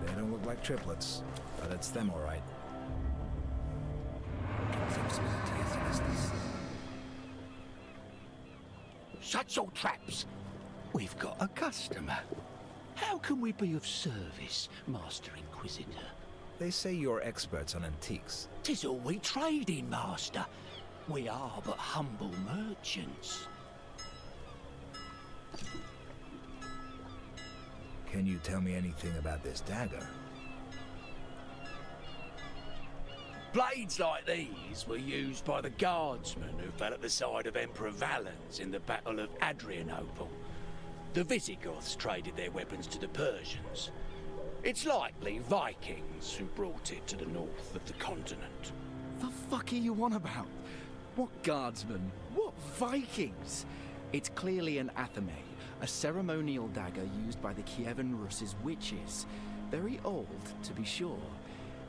They don't look like triplets, but it's them all right. Shut your traps! We've got a customer. How can we be of service, Master Inquisitor? They say you're experts on antiques. 'Tis all we trade in, Master. We are but humble merchants. Can you tell me anything about this dagger? Blades like these were used by the guardsmen who fell at the side of Emperor Valens in the Battle of Adrianople. The Visigoths traded their weapons to the Persians. It's likely Vikings who brought it to the north of the continent. The fuck are you on about? What guardsmen? What Vikings? It's clearly an athame, a ceremonial dagger used by the Kievan Rus's witches. Very old, to be sure.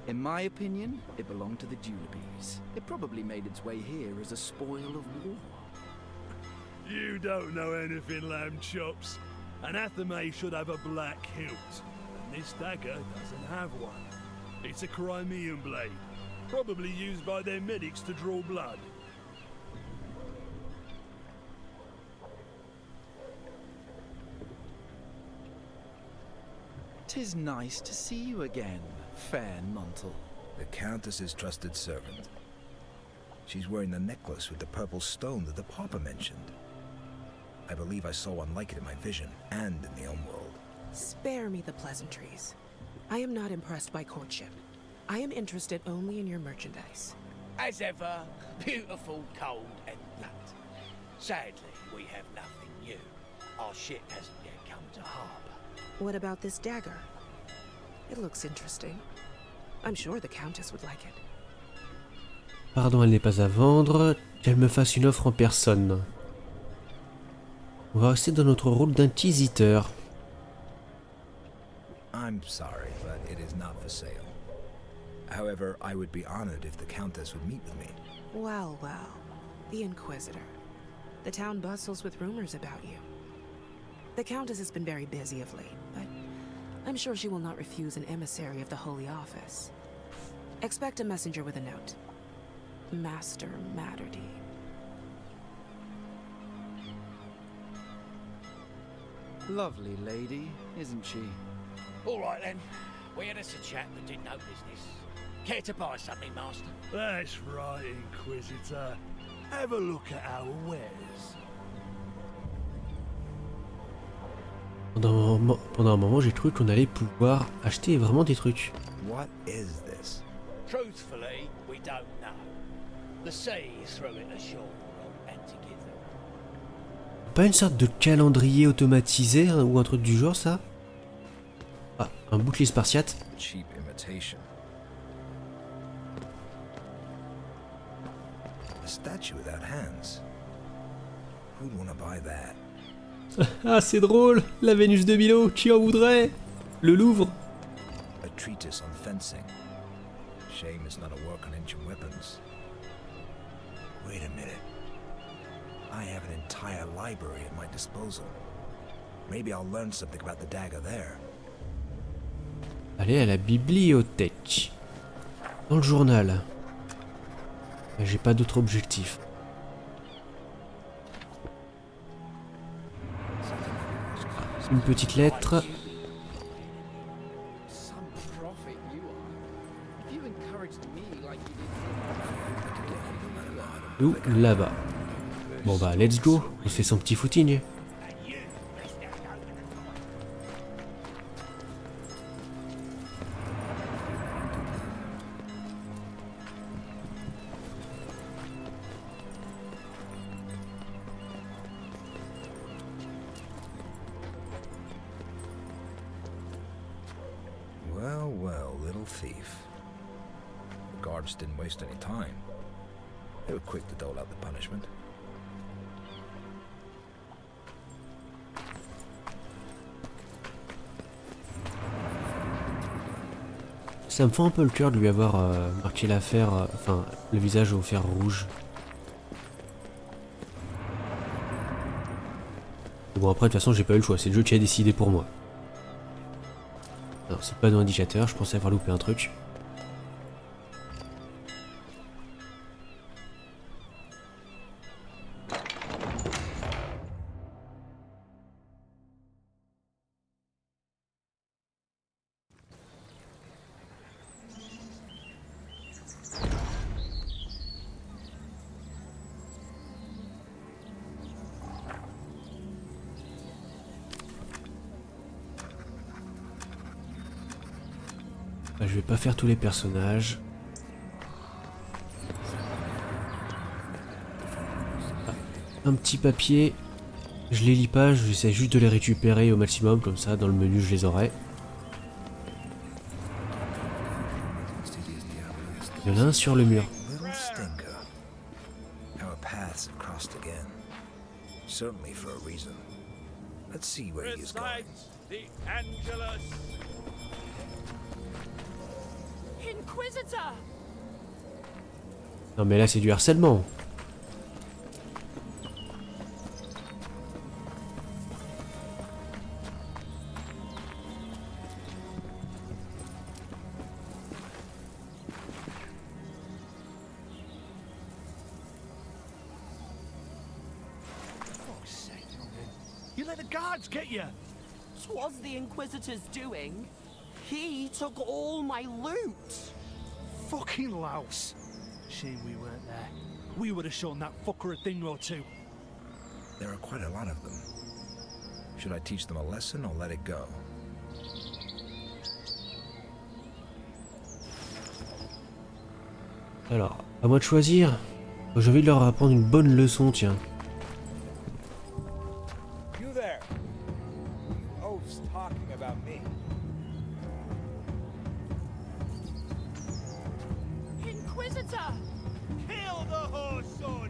In my opinion, it belonged to the Julebes. It probably made its way here as a spoil of war. You don't know anything, lamb chops. An athame should have a black hilt, and this dagger doesn't have one. It's a Crimean blade, probably used by their medics to draw blood. 'Tis nice to see you again, fair Montel. The Countess's trusted servant. She's wearing the necklace with the purple stone that the Papa mentioned. I believe I saw one like it in my vision, and in the Homeworld. Spare me the pleasantries. I am not impressed by courtship. I am interested only in your merchandise. As ever, beautiful, cold, and blunt. Sadly, we have nothing new. Our ship hasn't yet come to harbour. What about this dagger? It looks interesting. I'm sure the Countess would like it. Pardon, elle n'est pas à vendre. Qu'elle me fasse une offre en personne. On va rester dans notre rôle d'inquisiteur. I'm sorry, but it is not for sale. However, I would be honored if the Countess would meet with me. Well, well. The Inquisitor. The town bustles with rumors about you. The Countess has been very busy of late, but I'm sure she will not refuse an emissary of the Holy Office. Expect a messenger with a note. Master Matterdy. Lovely lady, isn't she? All right then. We had us a chat that did no business. Care to buy something, Master? That's right, Inquisitor. Have a look at our wares. Pendant un moment, j'ai cru qu'on allait pouvoir acheter vraiment des trucs. What is this? Truthfully, we don't know. The sea threw it ashore on Antiquitha. Pas une sorte de calendrier automatisé hein, ou un truc du genre, ça? Ah, un bouclier spartiate. Cheap imitation. A statue without hands. Who'd want to buy that? Ah, c'est drôle! La Vénus de Milo, qui en voudrait? Le Louvre. A treatise on fencing. Shame it's not a work on ancient weapons. Wait a minute. I have an entire library at my disposal. Maybe I'll learn something about the dagger there. Allez à la bibliothèque. Dans le journal. J'ai pas d'autre objectif. Une petite lettre. Ou là-bas. Bon bah let's go, on fait son petit footing. Well, well, little thief. The guards didn't waste any time. They were quick to dole out the punishment. Ça me fait un peu le cœur de lui avoir marqué l'affaire, enfin le visage au fer rouge. Bon après de toute façon j'ai pas eu le choix, c'est le jeu qui a décidé pour moi. Non, c'est pas d'indicateur, je pensais avoir loupé un truc. Je vais pas faire tous les personnages. Ah, un petit papier. Je les lis pas, j'essaie juste de les récupérer au maximum, comme ça dans le menu je les aurai. Il y en a un sur le mur. Little stinker. Our paths have crossed again. Certainly for a reason. Let's see where he is going. The Angelus. Inquisitor! Non mais là c'est du harcèlement. You let the guards get you. 'Twas the Inquisitor's doing. He took all my loot. Fucking louse. Shame we weren't there. We would have shown that fucker a thing or two. There are quite a lot of them. Should I teach them a lesson or let it go? Alors, à moi de choisir. J'ai envie de leur apprendre une bonne leçon, tiens. You there. Oaf's talking about me. Inquisitor! Kill the horse, son.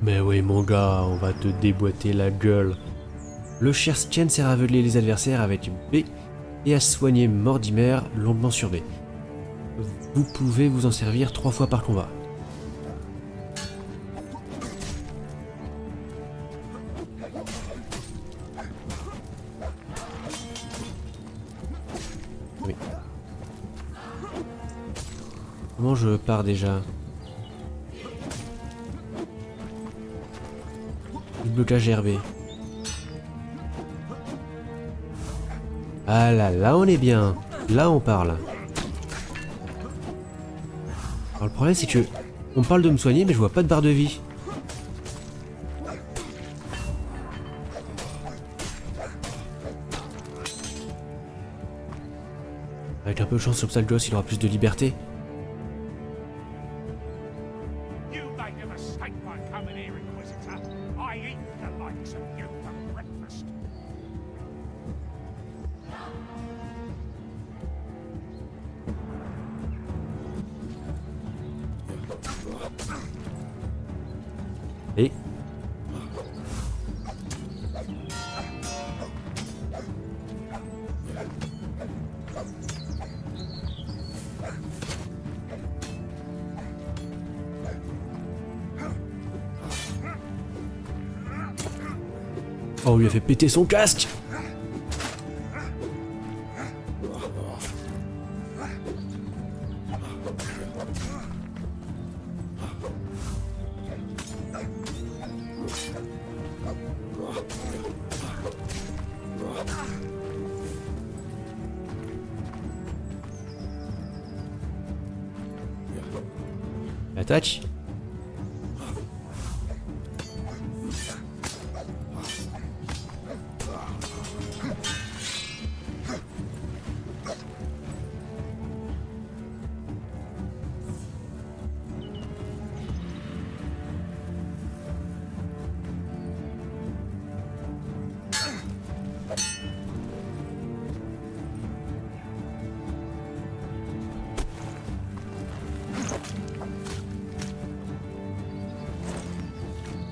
Mais oui mon gars, on va te déboîter la gueule. Le chaine sert à aveugler les adversaires avec B et à soigner Mortimer longuement sur B. Vous pouvez vous en servir 3 fois par combat. Oui. Comment je pars déjà? Le blocage RB. Ah là on est bien. Là on parle. Alors le problème c'est que on parle de me soigner mais je vois pas de barre de vie. Avec un peu de chance, comme ça le gosse il aura plus de liberté. You made a mistake by coming here, Inquisitor. I eat the likes of you for breakfast. Et oh, on lui a fait péter son casque. Attaque.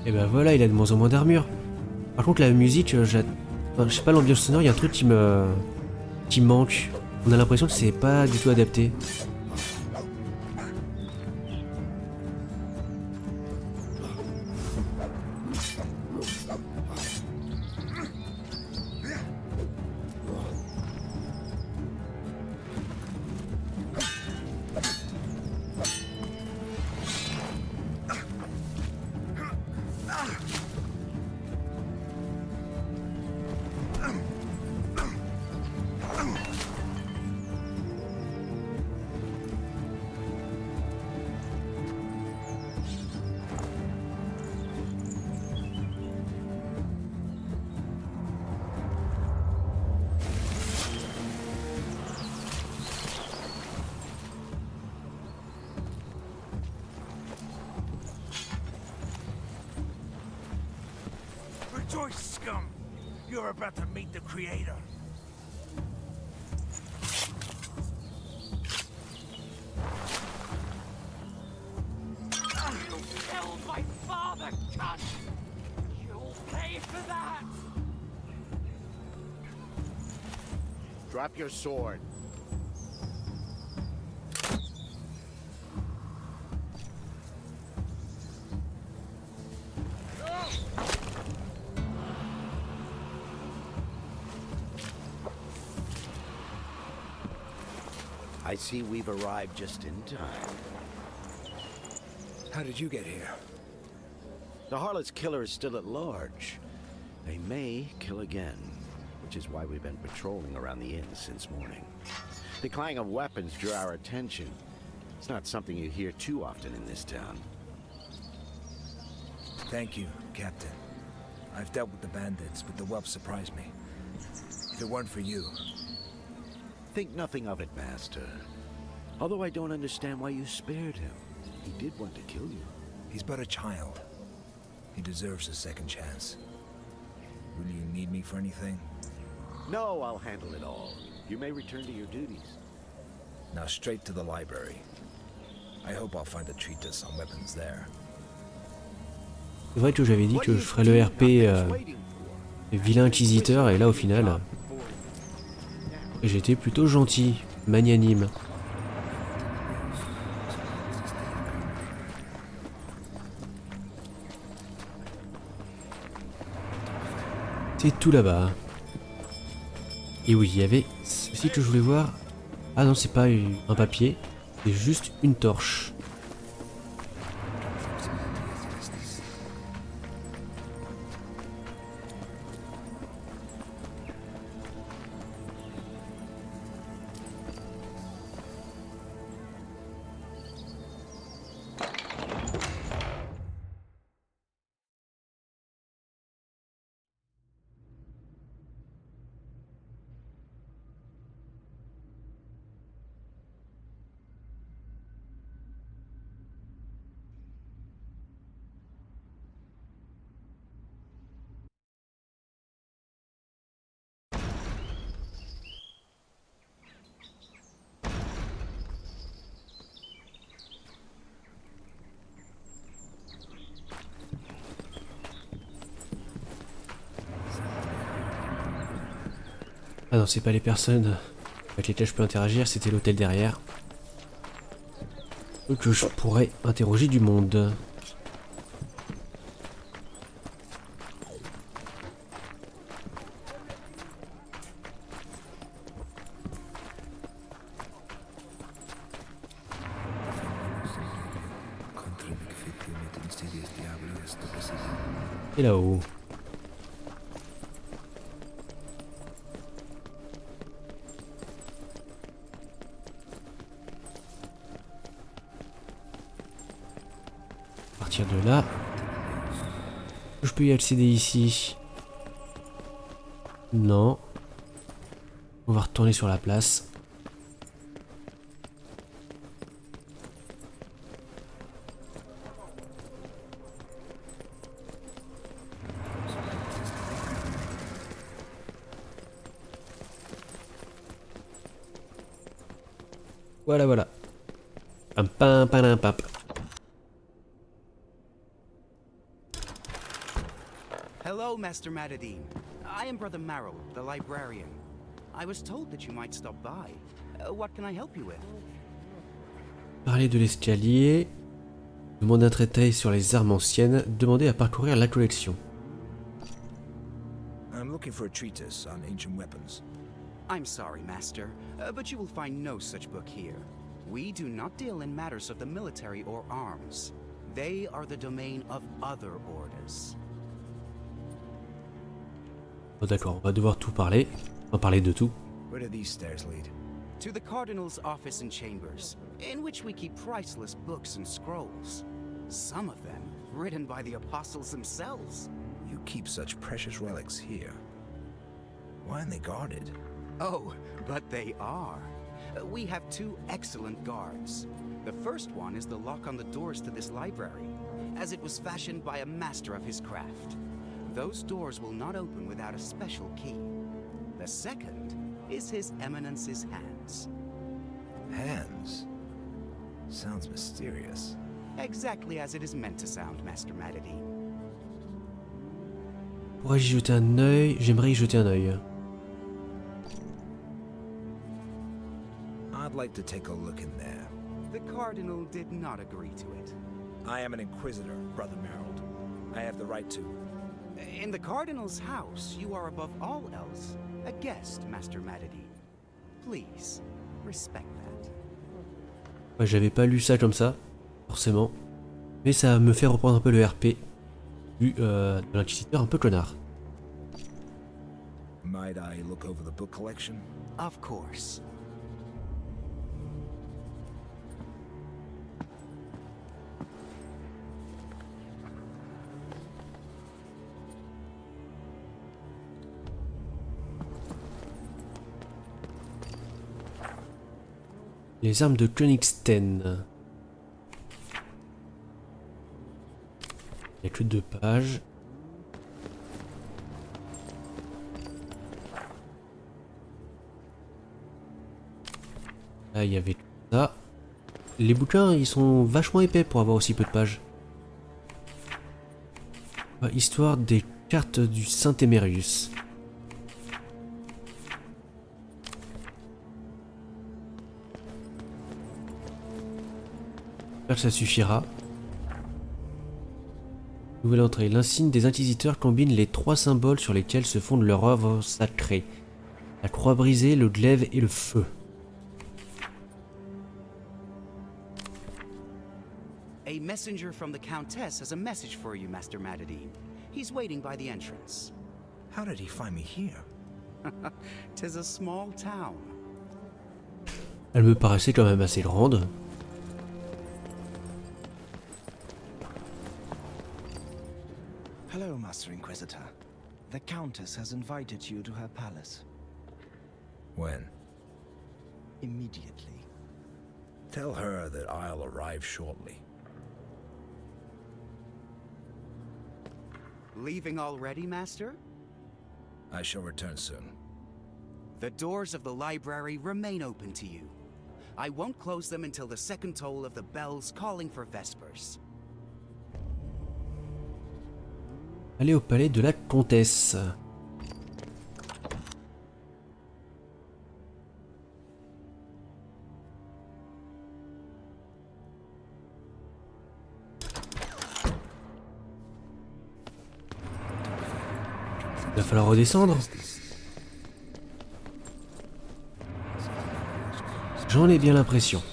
Et ben voilà, il a de moins en moins d'armure. Par contre la musique, enfin, je sais pas, l'ambiance sonore, il y a un truc qui manque. On a l'impression que c'est pas du tout adapté. Rejoice, scum! You're about to meet the Creator. Drop your sword. I see we've arrived just in time. How did you get here? The harlot's killer is still at large. They may kill again, which is why we've been patrolling around the inn since morning. The clang of weapons drew our attention. It's not something you hear too often in this town. Thank you, Captain. I've dealt with the bandits, but the whelp surprised me. If it weren't for you... Think nothing of it, Master. Although I don't understand why you spared him. He did want to kill you. He's but a child. He deserves a second chance. Will you need me for anything? No, I'll handle it all. You may return to your duties. Now straight to the library. I hope I'll find a treatise on weapons there. C'est vrai que j'avais dit que je ferais le RP vilain inquisiteur et là au final j'étais plutôt gentil, magnanime. C'est tout là-bas. Et oui, il y avait ceci que je voulais voir. Ah non, c'est pas un papier, c'est juste une torche. Ah non, c'est pas les personnes avec lesquelles je peux interagir, c'était l'hôtel derrière. Donc je pourrais interroger du monde. Et là-haut. À partir de là, je peux y accéder ici. Non. On va retourner sur la place. Voilà, voilà. Pam pam pam pam. Hello, Master Matadine. I am Brother Marrow, the librarian. I was told that you might stop by. What can I help you with? Parler de l'escalier. Demander un traité sur les armes anciennes. Demander à parcourir la collection. I'm looking for a treatise on ancient weapons. I'm sorry, Master, but you will find no such book here. We do not deal in matters of the military or arms. They are the domain of other orders. Oh, d'accord, on va devoir tout parler. On va parler de tout. Where do these stairs lead? To the Cardinal's office and chambers, in which we keep priceless books and scrolls. Some of them written by the apostles themselves. You keep such precious relics here. Why aren't they guarded? Oh, but they are. We have two excellent guards. The first one is the lock on the doors to this library, as it was fashioned by a master of his craft. Those doors will not open without a special key. The second is His Eminence's hands. Hands? Sounds mysterious. Exactly as it is meant to sound, Master Matadine. Pourrais-je y jeter un œil? J'aimerais y jeter un œil. like to take a look in there. The Cardinal did not agree to it. I am an inquisitor, Brother Merrill. I have the right to. In the Cardinal's house, you are above all else a guest, Master Madadi. Please, respect that. Ouais, j'avais pas lu ça comme ça, forcément. Mais ça me fait reprendre un peu le RP de l'inquisiteur un peu connard. Might I look over the book collection? Of course. Les armes de Königstein. Il n'y a que 2 pages. Là, il y avait tout ça. Les bouquins, ils sont vachement épais pour avoir aussi peu de pages. Histoire des cartes du Saint-Émerius. J'espère que ça suffira. Nouvelle entrée. L'insigne des inquisiteurs combine les 3 symboles sur lesquels se fonde leur œuvre sacrée. La croix brisée, le glaive et le feu. A messenger from the Countess has a message for you, Master Madadi. He's waiting by the entrance. How did he find me here? 'Tis a small town. Elle me paraissait quand même assez grande. Hello, Master Inquisitor. The Countess has invited you to her palace. When? Immediately. Tell her that I'll arrive shortly. Leaving already, Master? I shall return soon. The doors of the library remain open to you. I won't close them until the second toll of the bells calling for Vespers. Allez au palais de la comtesse. Il va falloir redescendre. J'en ai bien l'impression.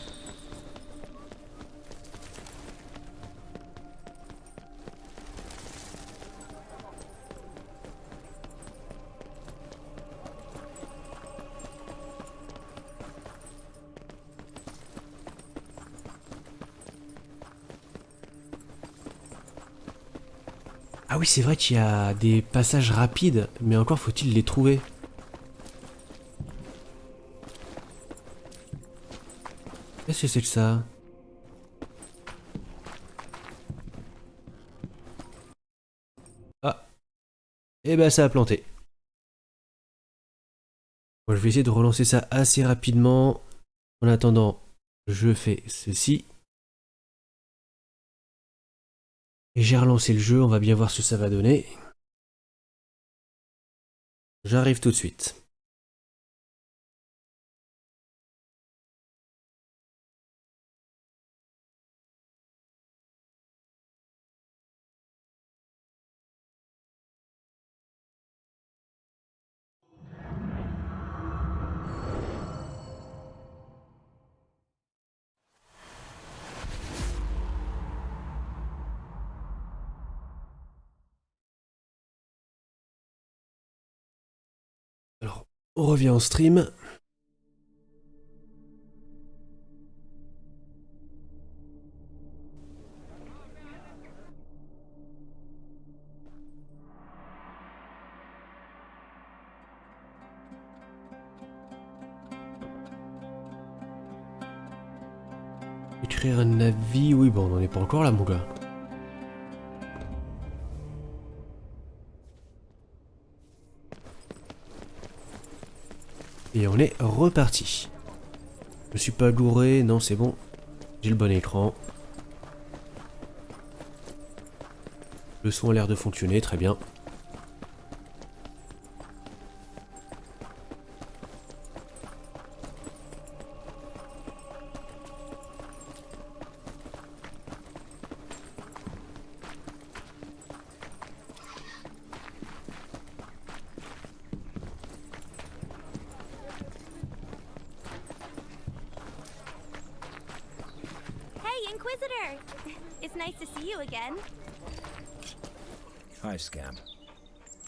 Ah oui, c'est vrai qu'il y a des passages rapides, mais encore faut-il les trouver. Qu'est-ce que c'est que ça? Ah. Eh ben ça a planté. Bon, je vais essayer de relancer ça assez rapidement. En attendant, je fais ceci. Et j'ai relancé le jeu, on va bien voir ce que ça va donner. J'arrive tout de suite. Alors, on revient en stream. Écrire un avis, oui, bon, on n'en est pas encore là, mon gars. Et on est reparti. Je suis pas gouré, non c'est bon. J'ai le bon écran. Le son a l'air de fonctionner, très bien. Inquisitor! It's nice to see you again. Hi, Scamp.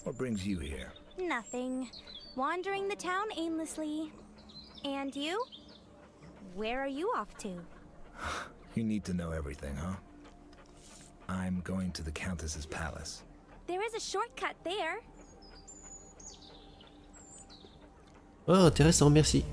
What brings you here? Nothing. Wandering the town aimlessly. And you? Where are you off to? You need to know everything, huh? I'm going to the Countess's palace. There is a shortcut there. Oh, intéressant, merci.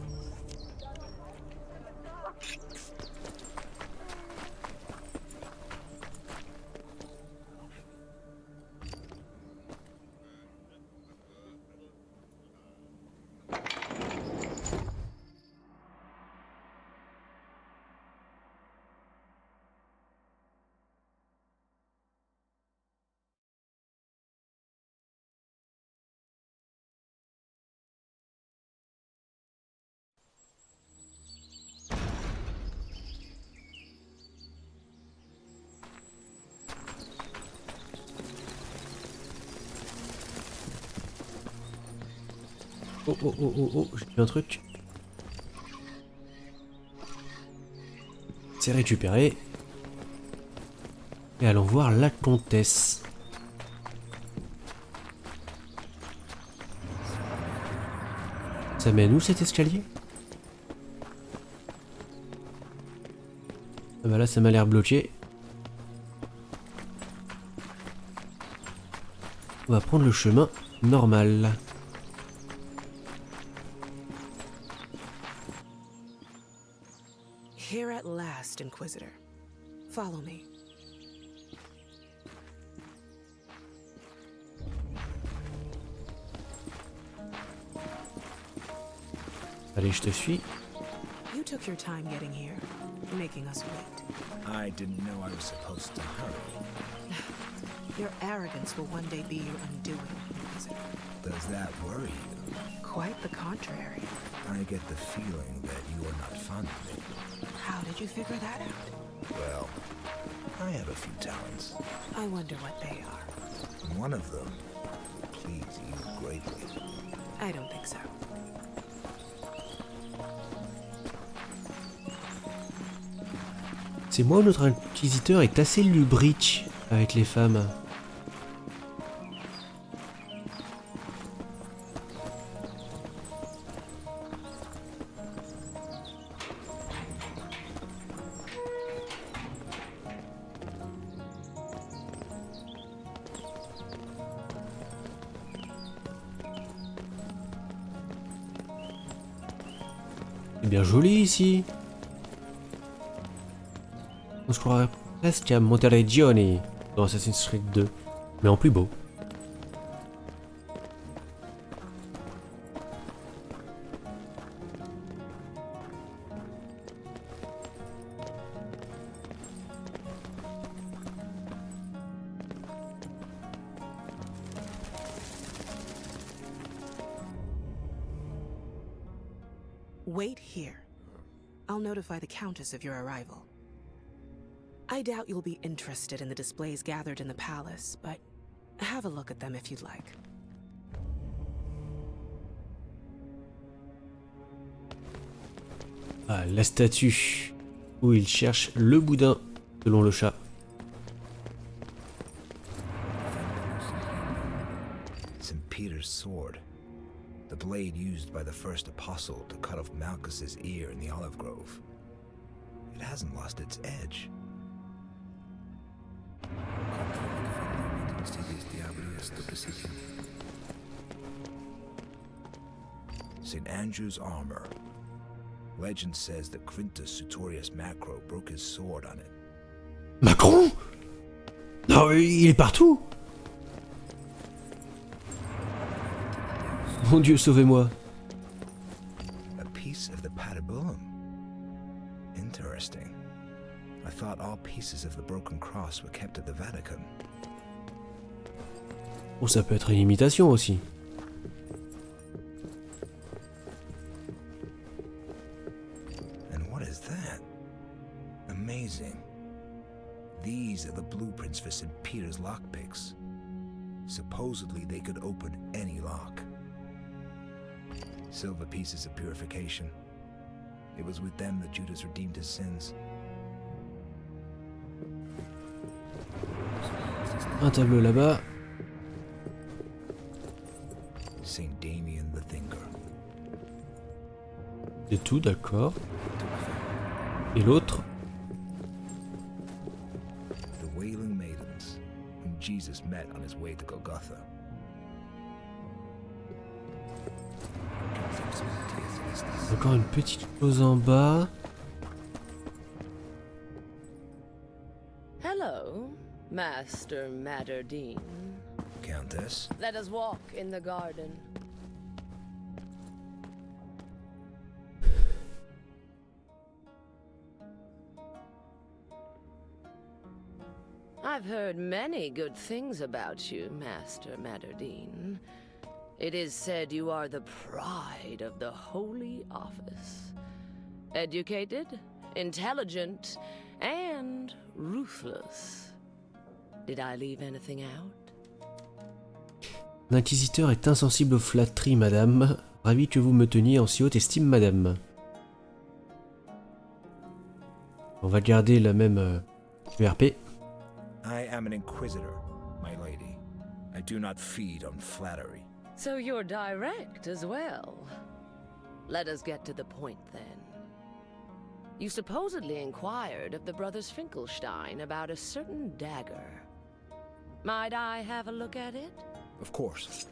Oh, j'ai vu un truc. C'est récupéré. Et allons voir la comtesse. Ça mène où cet escalier? Ah bah là ça m'a l'air bloqué. On va prendre le chemin normal. Here at last, Inquisitor. Follow me. Allez, je te suis. You took your time getting here, making us wait. I didn't know I was supposed to hurry. Your arrogance will one day be your undoing, Inquisitor. Does that worry you? Quite the contrary. I get the feeling that you are not fond of me. How did you figure that out? Well, I have a few talents. I wonder what they are. One of them please you greatly. I don't think so. C'est moi ou notre inquisiteur est assez lubrique avec les femmes? C'est bien joli ici. On se croirait presque à Monteregioni dans Assassin's Creed 2, mais en plus beau. Wait here. I'll notify the Countess of your arrival. I doubt you'll be interested in the displays gathered in the palace, but have a look at them if you'd like. Ah, la statue où il cherche le boudin, selon le chat. St. Peter's sword. The blade used by the first apostle to cut off Malchus's ear in the olive grove. It hasn't lost its edge. St. Andrew's armor. Legend says that Quintus Sutorius Macro broke his sword on it. Macron? Non, il est partout. Mon Dieu, sauvez-moi. A piece of the patibulum. Interesting. I thought all pieces of the broken cross were kept at the Vatican. Oh, ça peut être une imitation aussi. And what is that? Amazing. These are the blueprints for St. Peter's lockpicks. Supposedly they could open any lock. Silver pieces of purification. It was with them that Judas redeemed his sins. Un tableau là-bas. Saint Damien the Thinker. C'est tout, d'accord. Et l'autre? The Wailing Maidens, whom Jesus met on his way to Golgotha. Encore une petite chose en bas. Hello, Master Matterdine. Countess? Let us walk in the garden. I've heard many good things about you, Master Matterdine. It is said you are the pride of the Holy Office. Educated, intelligent, and ruthless. Did I leave anything out? L'inquisiteur est insensible aux flatteries, madame. Ravi que vous me teniez en si haute estime, madame. On va garder la même URP. I am an inquisitor, my lady. I do not feed on flattery. So you're direct as well. Let us get to the point then. You supposedly inquired of the brothers Finkelstein about a certain dagger. Might I have a look at it? Of course.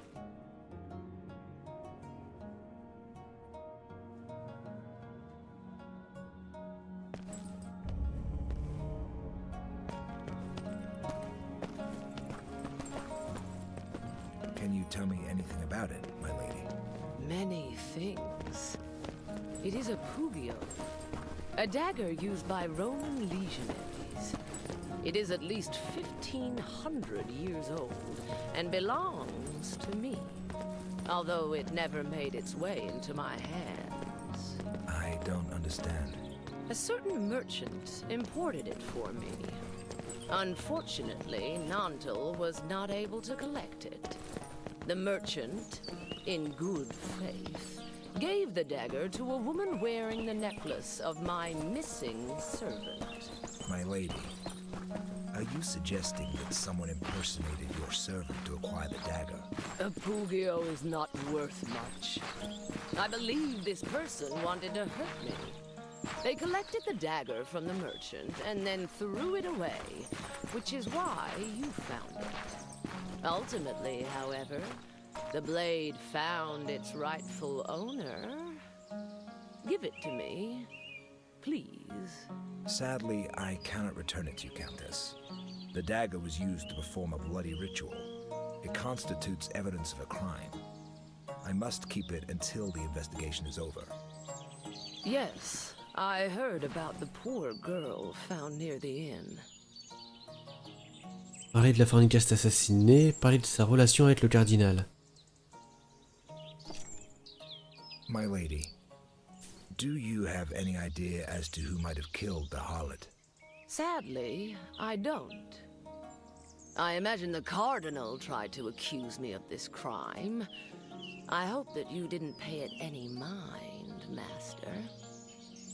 Can you tell me anything about it, my lady? Many things. It is a pugio, a dagger used by Roman legionaries. It is at least 1,500 years old and belongs to me, although it never made its way into my hands. I don't understand. A certain merchant imported it for me. Unfortunately, Nantel was not able to collect it. The merchant, in good faith, gave the dagger to a woman wearing the necklace of my missing servant. My lady, are you suggesting that someone impersonated your servant to acquire the dagger? A pugio is not worth much. I believe this person wanted to hurt me. They collected the dagger from the merchant and then threw it away, which is why you found it. Ultimately, however, the blade found its rightful owner. Give it to me, please. Sadly, I cannot return it to you, Countess. The dagger was used to perform a bloody ritual. It constitutes evidence of a crime. I must keep it until the investigation is over. Yes, I heard about the poor girl found near the inn. Parler de la fornicaste assassinée, parler de sa relation avec le cardinal. My lady, do you have any idea as to who might have killed the harlot? Sadly, I don't. I imagine the Cardinal tried to accuse me of this crime. I hope that you didn't pay it any mind, Master.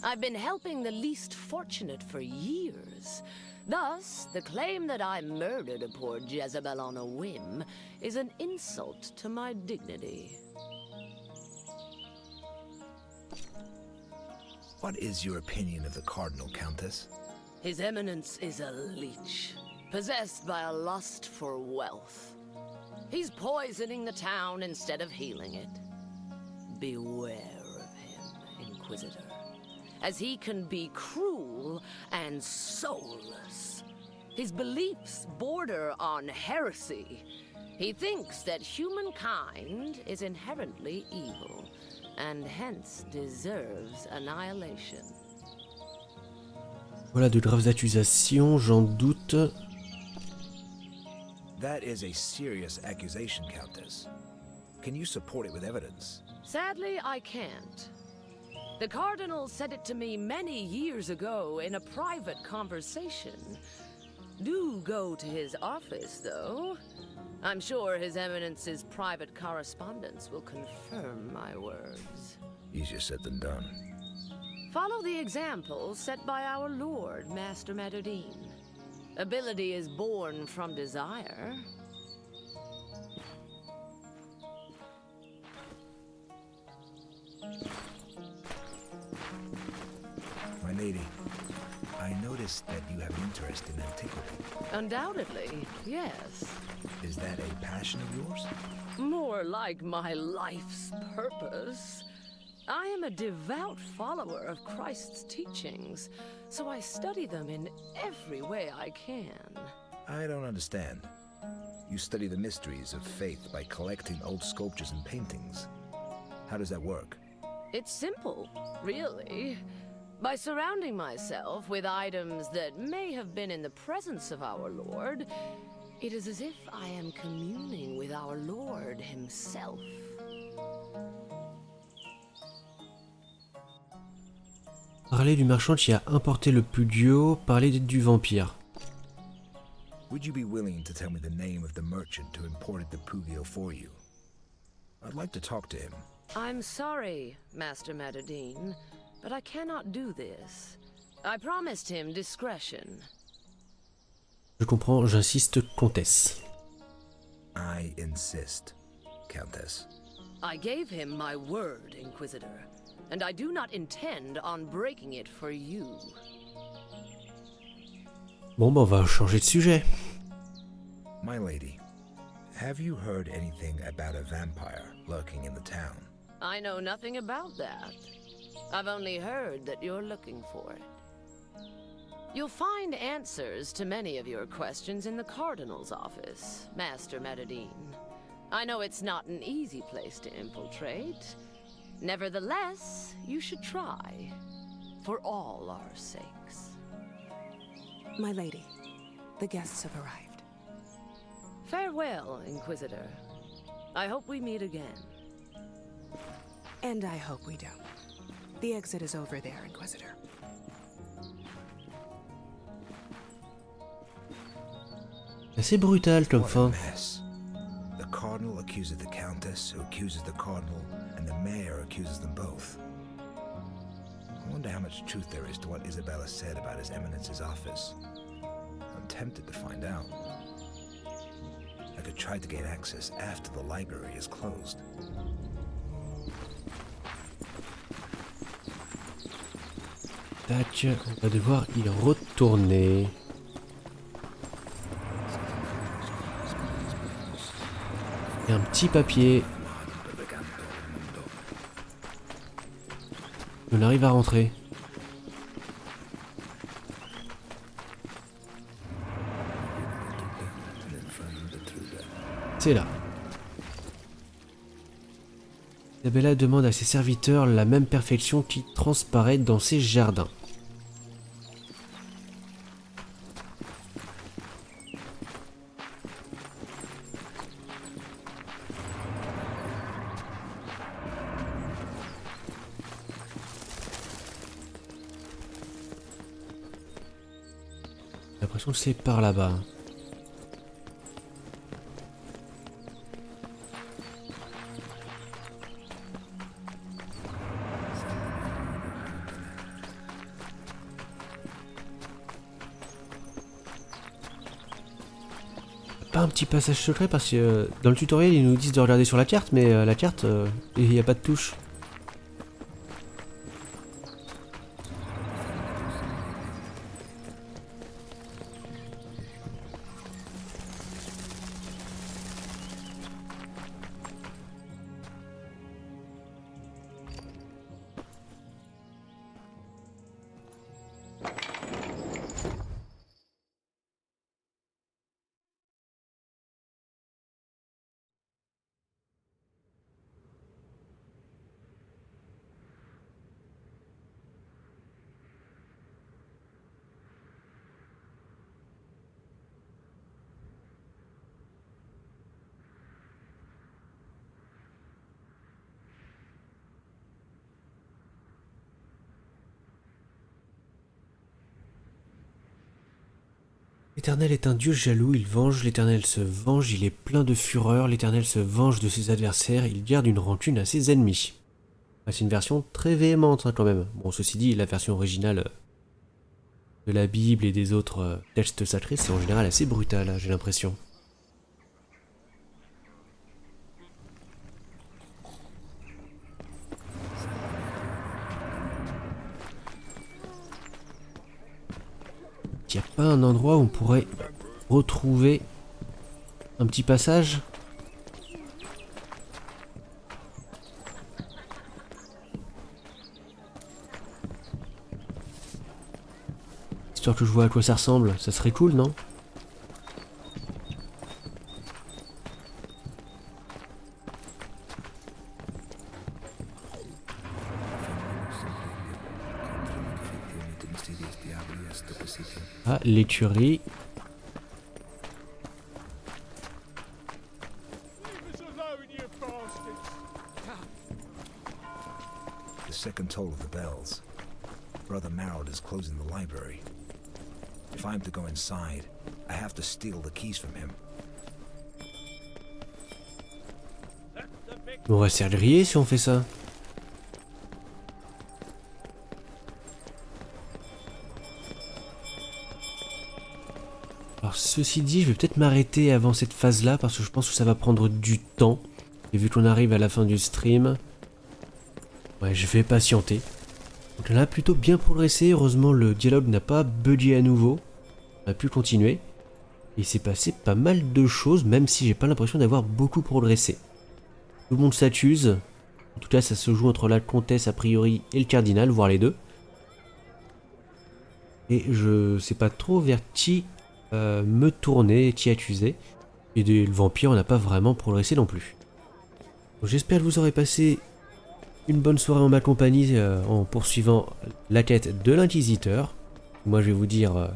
I've been helping the least fortunate for years. Thus, the claim that I murdered a poor Jezebel on a whim is an insult to my dignity. What is your opinion of the Cardinal, Countess? His Eminence is a leech, possessed by a lust for wealth. He's poisoning the town instead of healing it. Beware of him, Inquisitor, as he can be cruel and soulless. His beliefs border on heresy. He thinks that humankind is inherently evil, and hence deserves annihilation. Voilà de graves accusations, j'en doute. That is a serious accusation, Countess. Can you support it with evidence? Sadly, I can't. The Cardinal said it to me many years ago in a private conversation. Do go to his office, though. I'm sure His Eminence's private correspondence will confirm my words. Easier said than done. Follow the example set by our Lord, Master Matterdine. Ability is born from desire. My lady, I noticed that you have an interest in antiquity. Undoubtedly, yes. Is that a passion of yours? More like my life's purpose. I am a devout follower of Christ's teachings, so I study them in every way I can. I don't understand. You study the mysteries of faith by collecting old sculptures and paintings. How does that work? It's simple, really. By surrounding myself with items that may have been in the presence of our Lord, it is as if I am communing with our Lord himself. Parler du marchand qui a importé le Pudio, parler du vampire. Would you be willing to tell me the name of the merchant who imported the Pugio for you? I'd like to talk to him. I'm sorry, Master Matadine, but I cannot do this. I promised him discretion. Je comprends, j'insiste, comtesse. I insist, countess. I gave him my word, Inquisitor, and I do not intend on breaking it for you. Bon, bah on va changer de sujet. My lady, have you heard anything about a vampire lurking in the town? I know nothing about that. I've only heard that you're looking for it. You'll find answers to many of your questions in the Cardinal's office, Master Matadine. I know it's not an easy place to infiltrate. Nevertheless, you should try, for all our sakes. My lady, the guests have arrived. Farewell, Inquisitor. I hope we meet again. And I hope we don't. The exit is over there, Inquisitor. Assez brutal comme fin. The Cardinal accuses the Countess, who accuses the Cardinal, and the Mayor accuses them both. I wonder how much truth there is to what Isabella said about His Eminence's office. I'm tempted to find out. I could try to gain access after the library is closed. Tac, on va devoir y retourner. Il y a un petit papier. On arrive à rentrer. C'est là. Isabella demande à ses serviteurs la même perfection qui transparaît dans ses jardins. J'ai l'impression que c'est par là-bas. Pas un petit passage secret parce que dans le tutoriel ils nous disent de regarder sur la carte, mais la carte il n'y a pas de touche. L'Éternel est un Dieu jaloux, il venge, l'Éternel se venge, il est plein de fureur, l'Éternel se venge de ses adversaires, il garde une rancune à ses ennemis. C'est une version très véhémente hein, quand même. Bon, ceci dit, la version originale de la Bible et des autres textes sacrés, c'est en général assez brutal, hein, j'ai l'impression. Il n'y a pas un endroit où on pourrait retrouver un petit passage? Histoire que je vois à quoi ça ressemble, ça serait cool, non? Ah, l'écurie. The second toll of the bells. Brother Marald is closing the library. If I'm to go inside, I have to steal the keys from him. On va se faire griller si on fait ça. Alors ceci dit, je vais peut-être m'arrêter avant cette phase-là parce que je pense que ça va prendre du temps. Et vu qu'on arrive à la fin du stream, ouais, je vais patienter. Donc là, plutôt bien progressé. Heureusement, le dialogue n'a pas bugué à nouveau. On a pu continuer. Et il s'est passé pas mal de choses, même si j'ai pas l'impression d'avoir beaucoup progressé. Tout le monde s'accuse. En tout cas, ça se joue entre la comtesse a priori et le cardinal, voire les deux. Et je sais pas trop vers qui me tourner, qui accuser. Et le vampire, on n'a pas vraiment progressé non plus. J'espère que vous aurez passé une bonne soirée en ma compagnie en poursuivant la quête de l'inquisiteur. Moi, je vais vous dire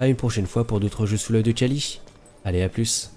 à une prochaine fois pour d'autres jeux sous l'œil de Cali. Allez, à plus.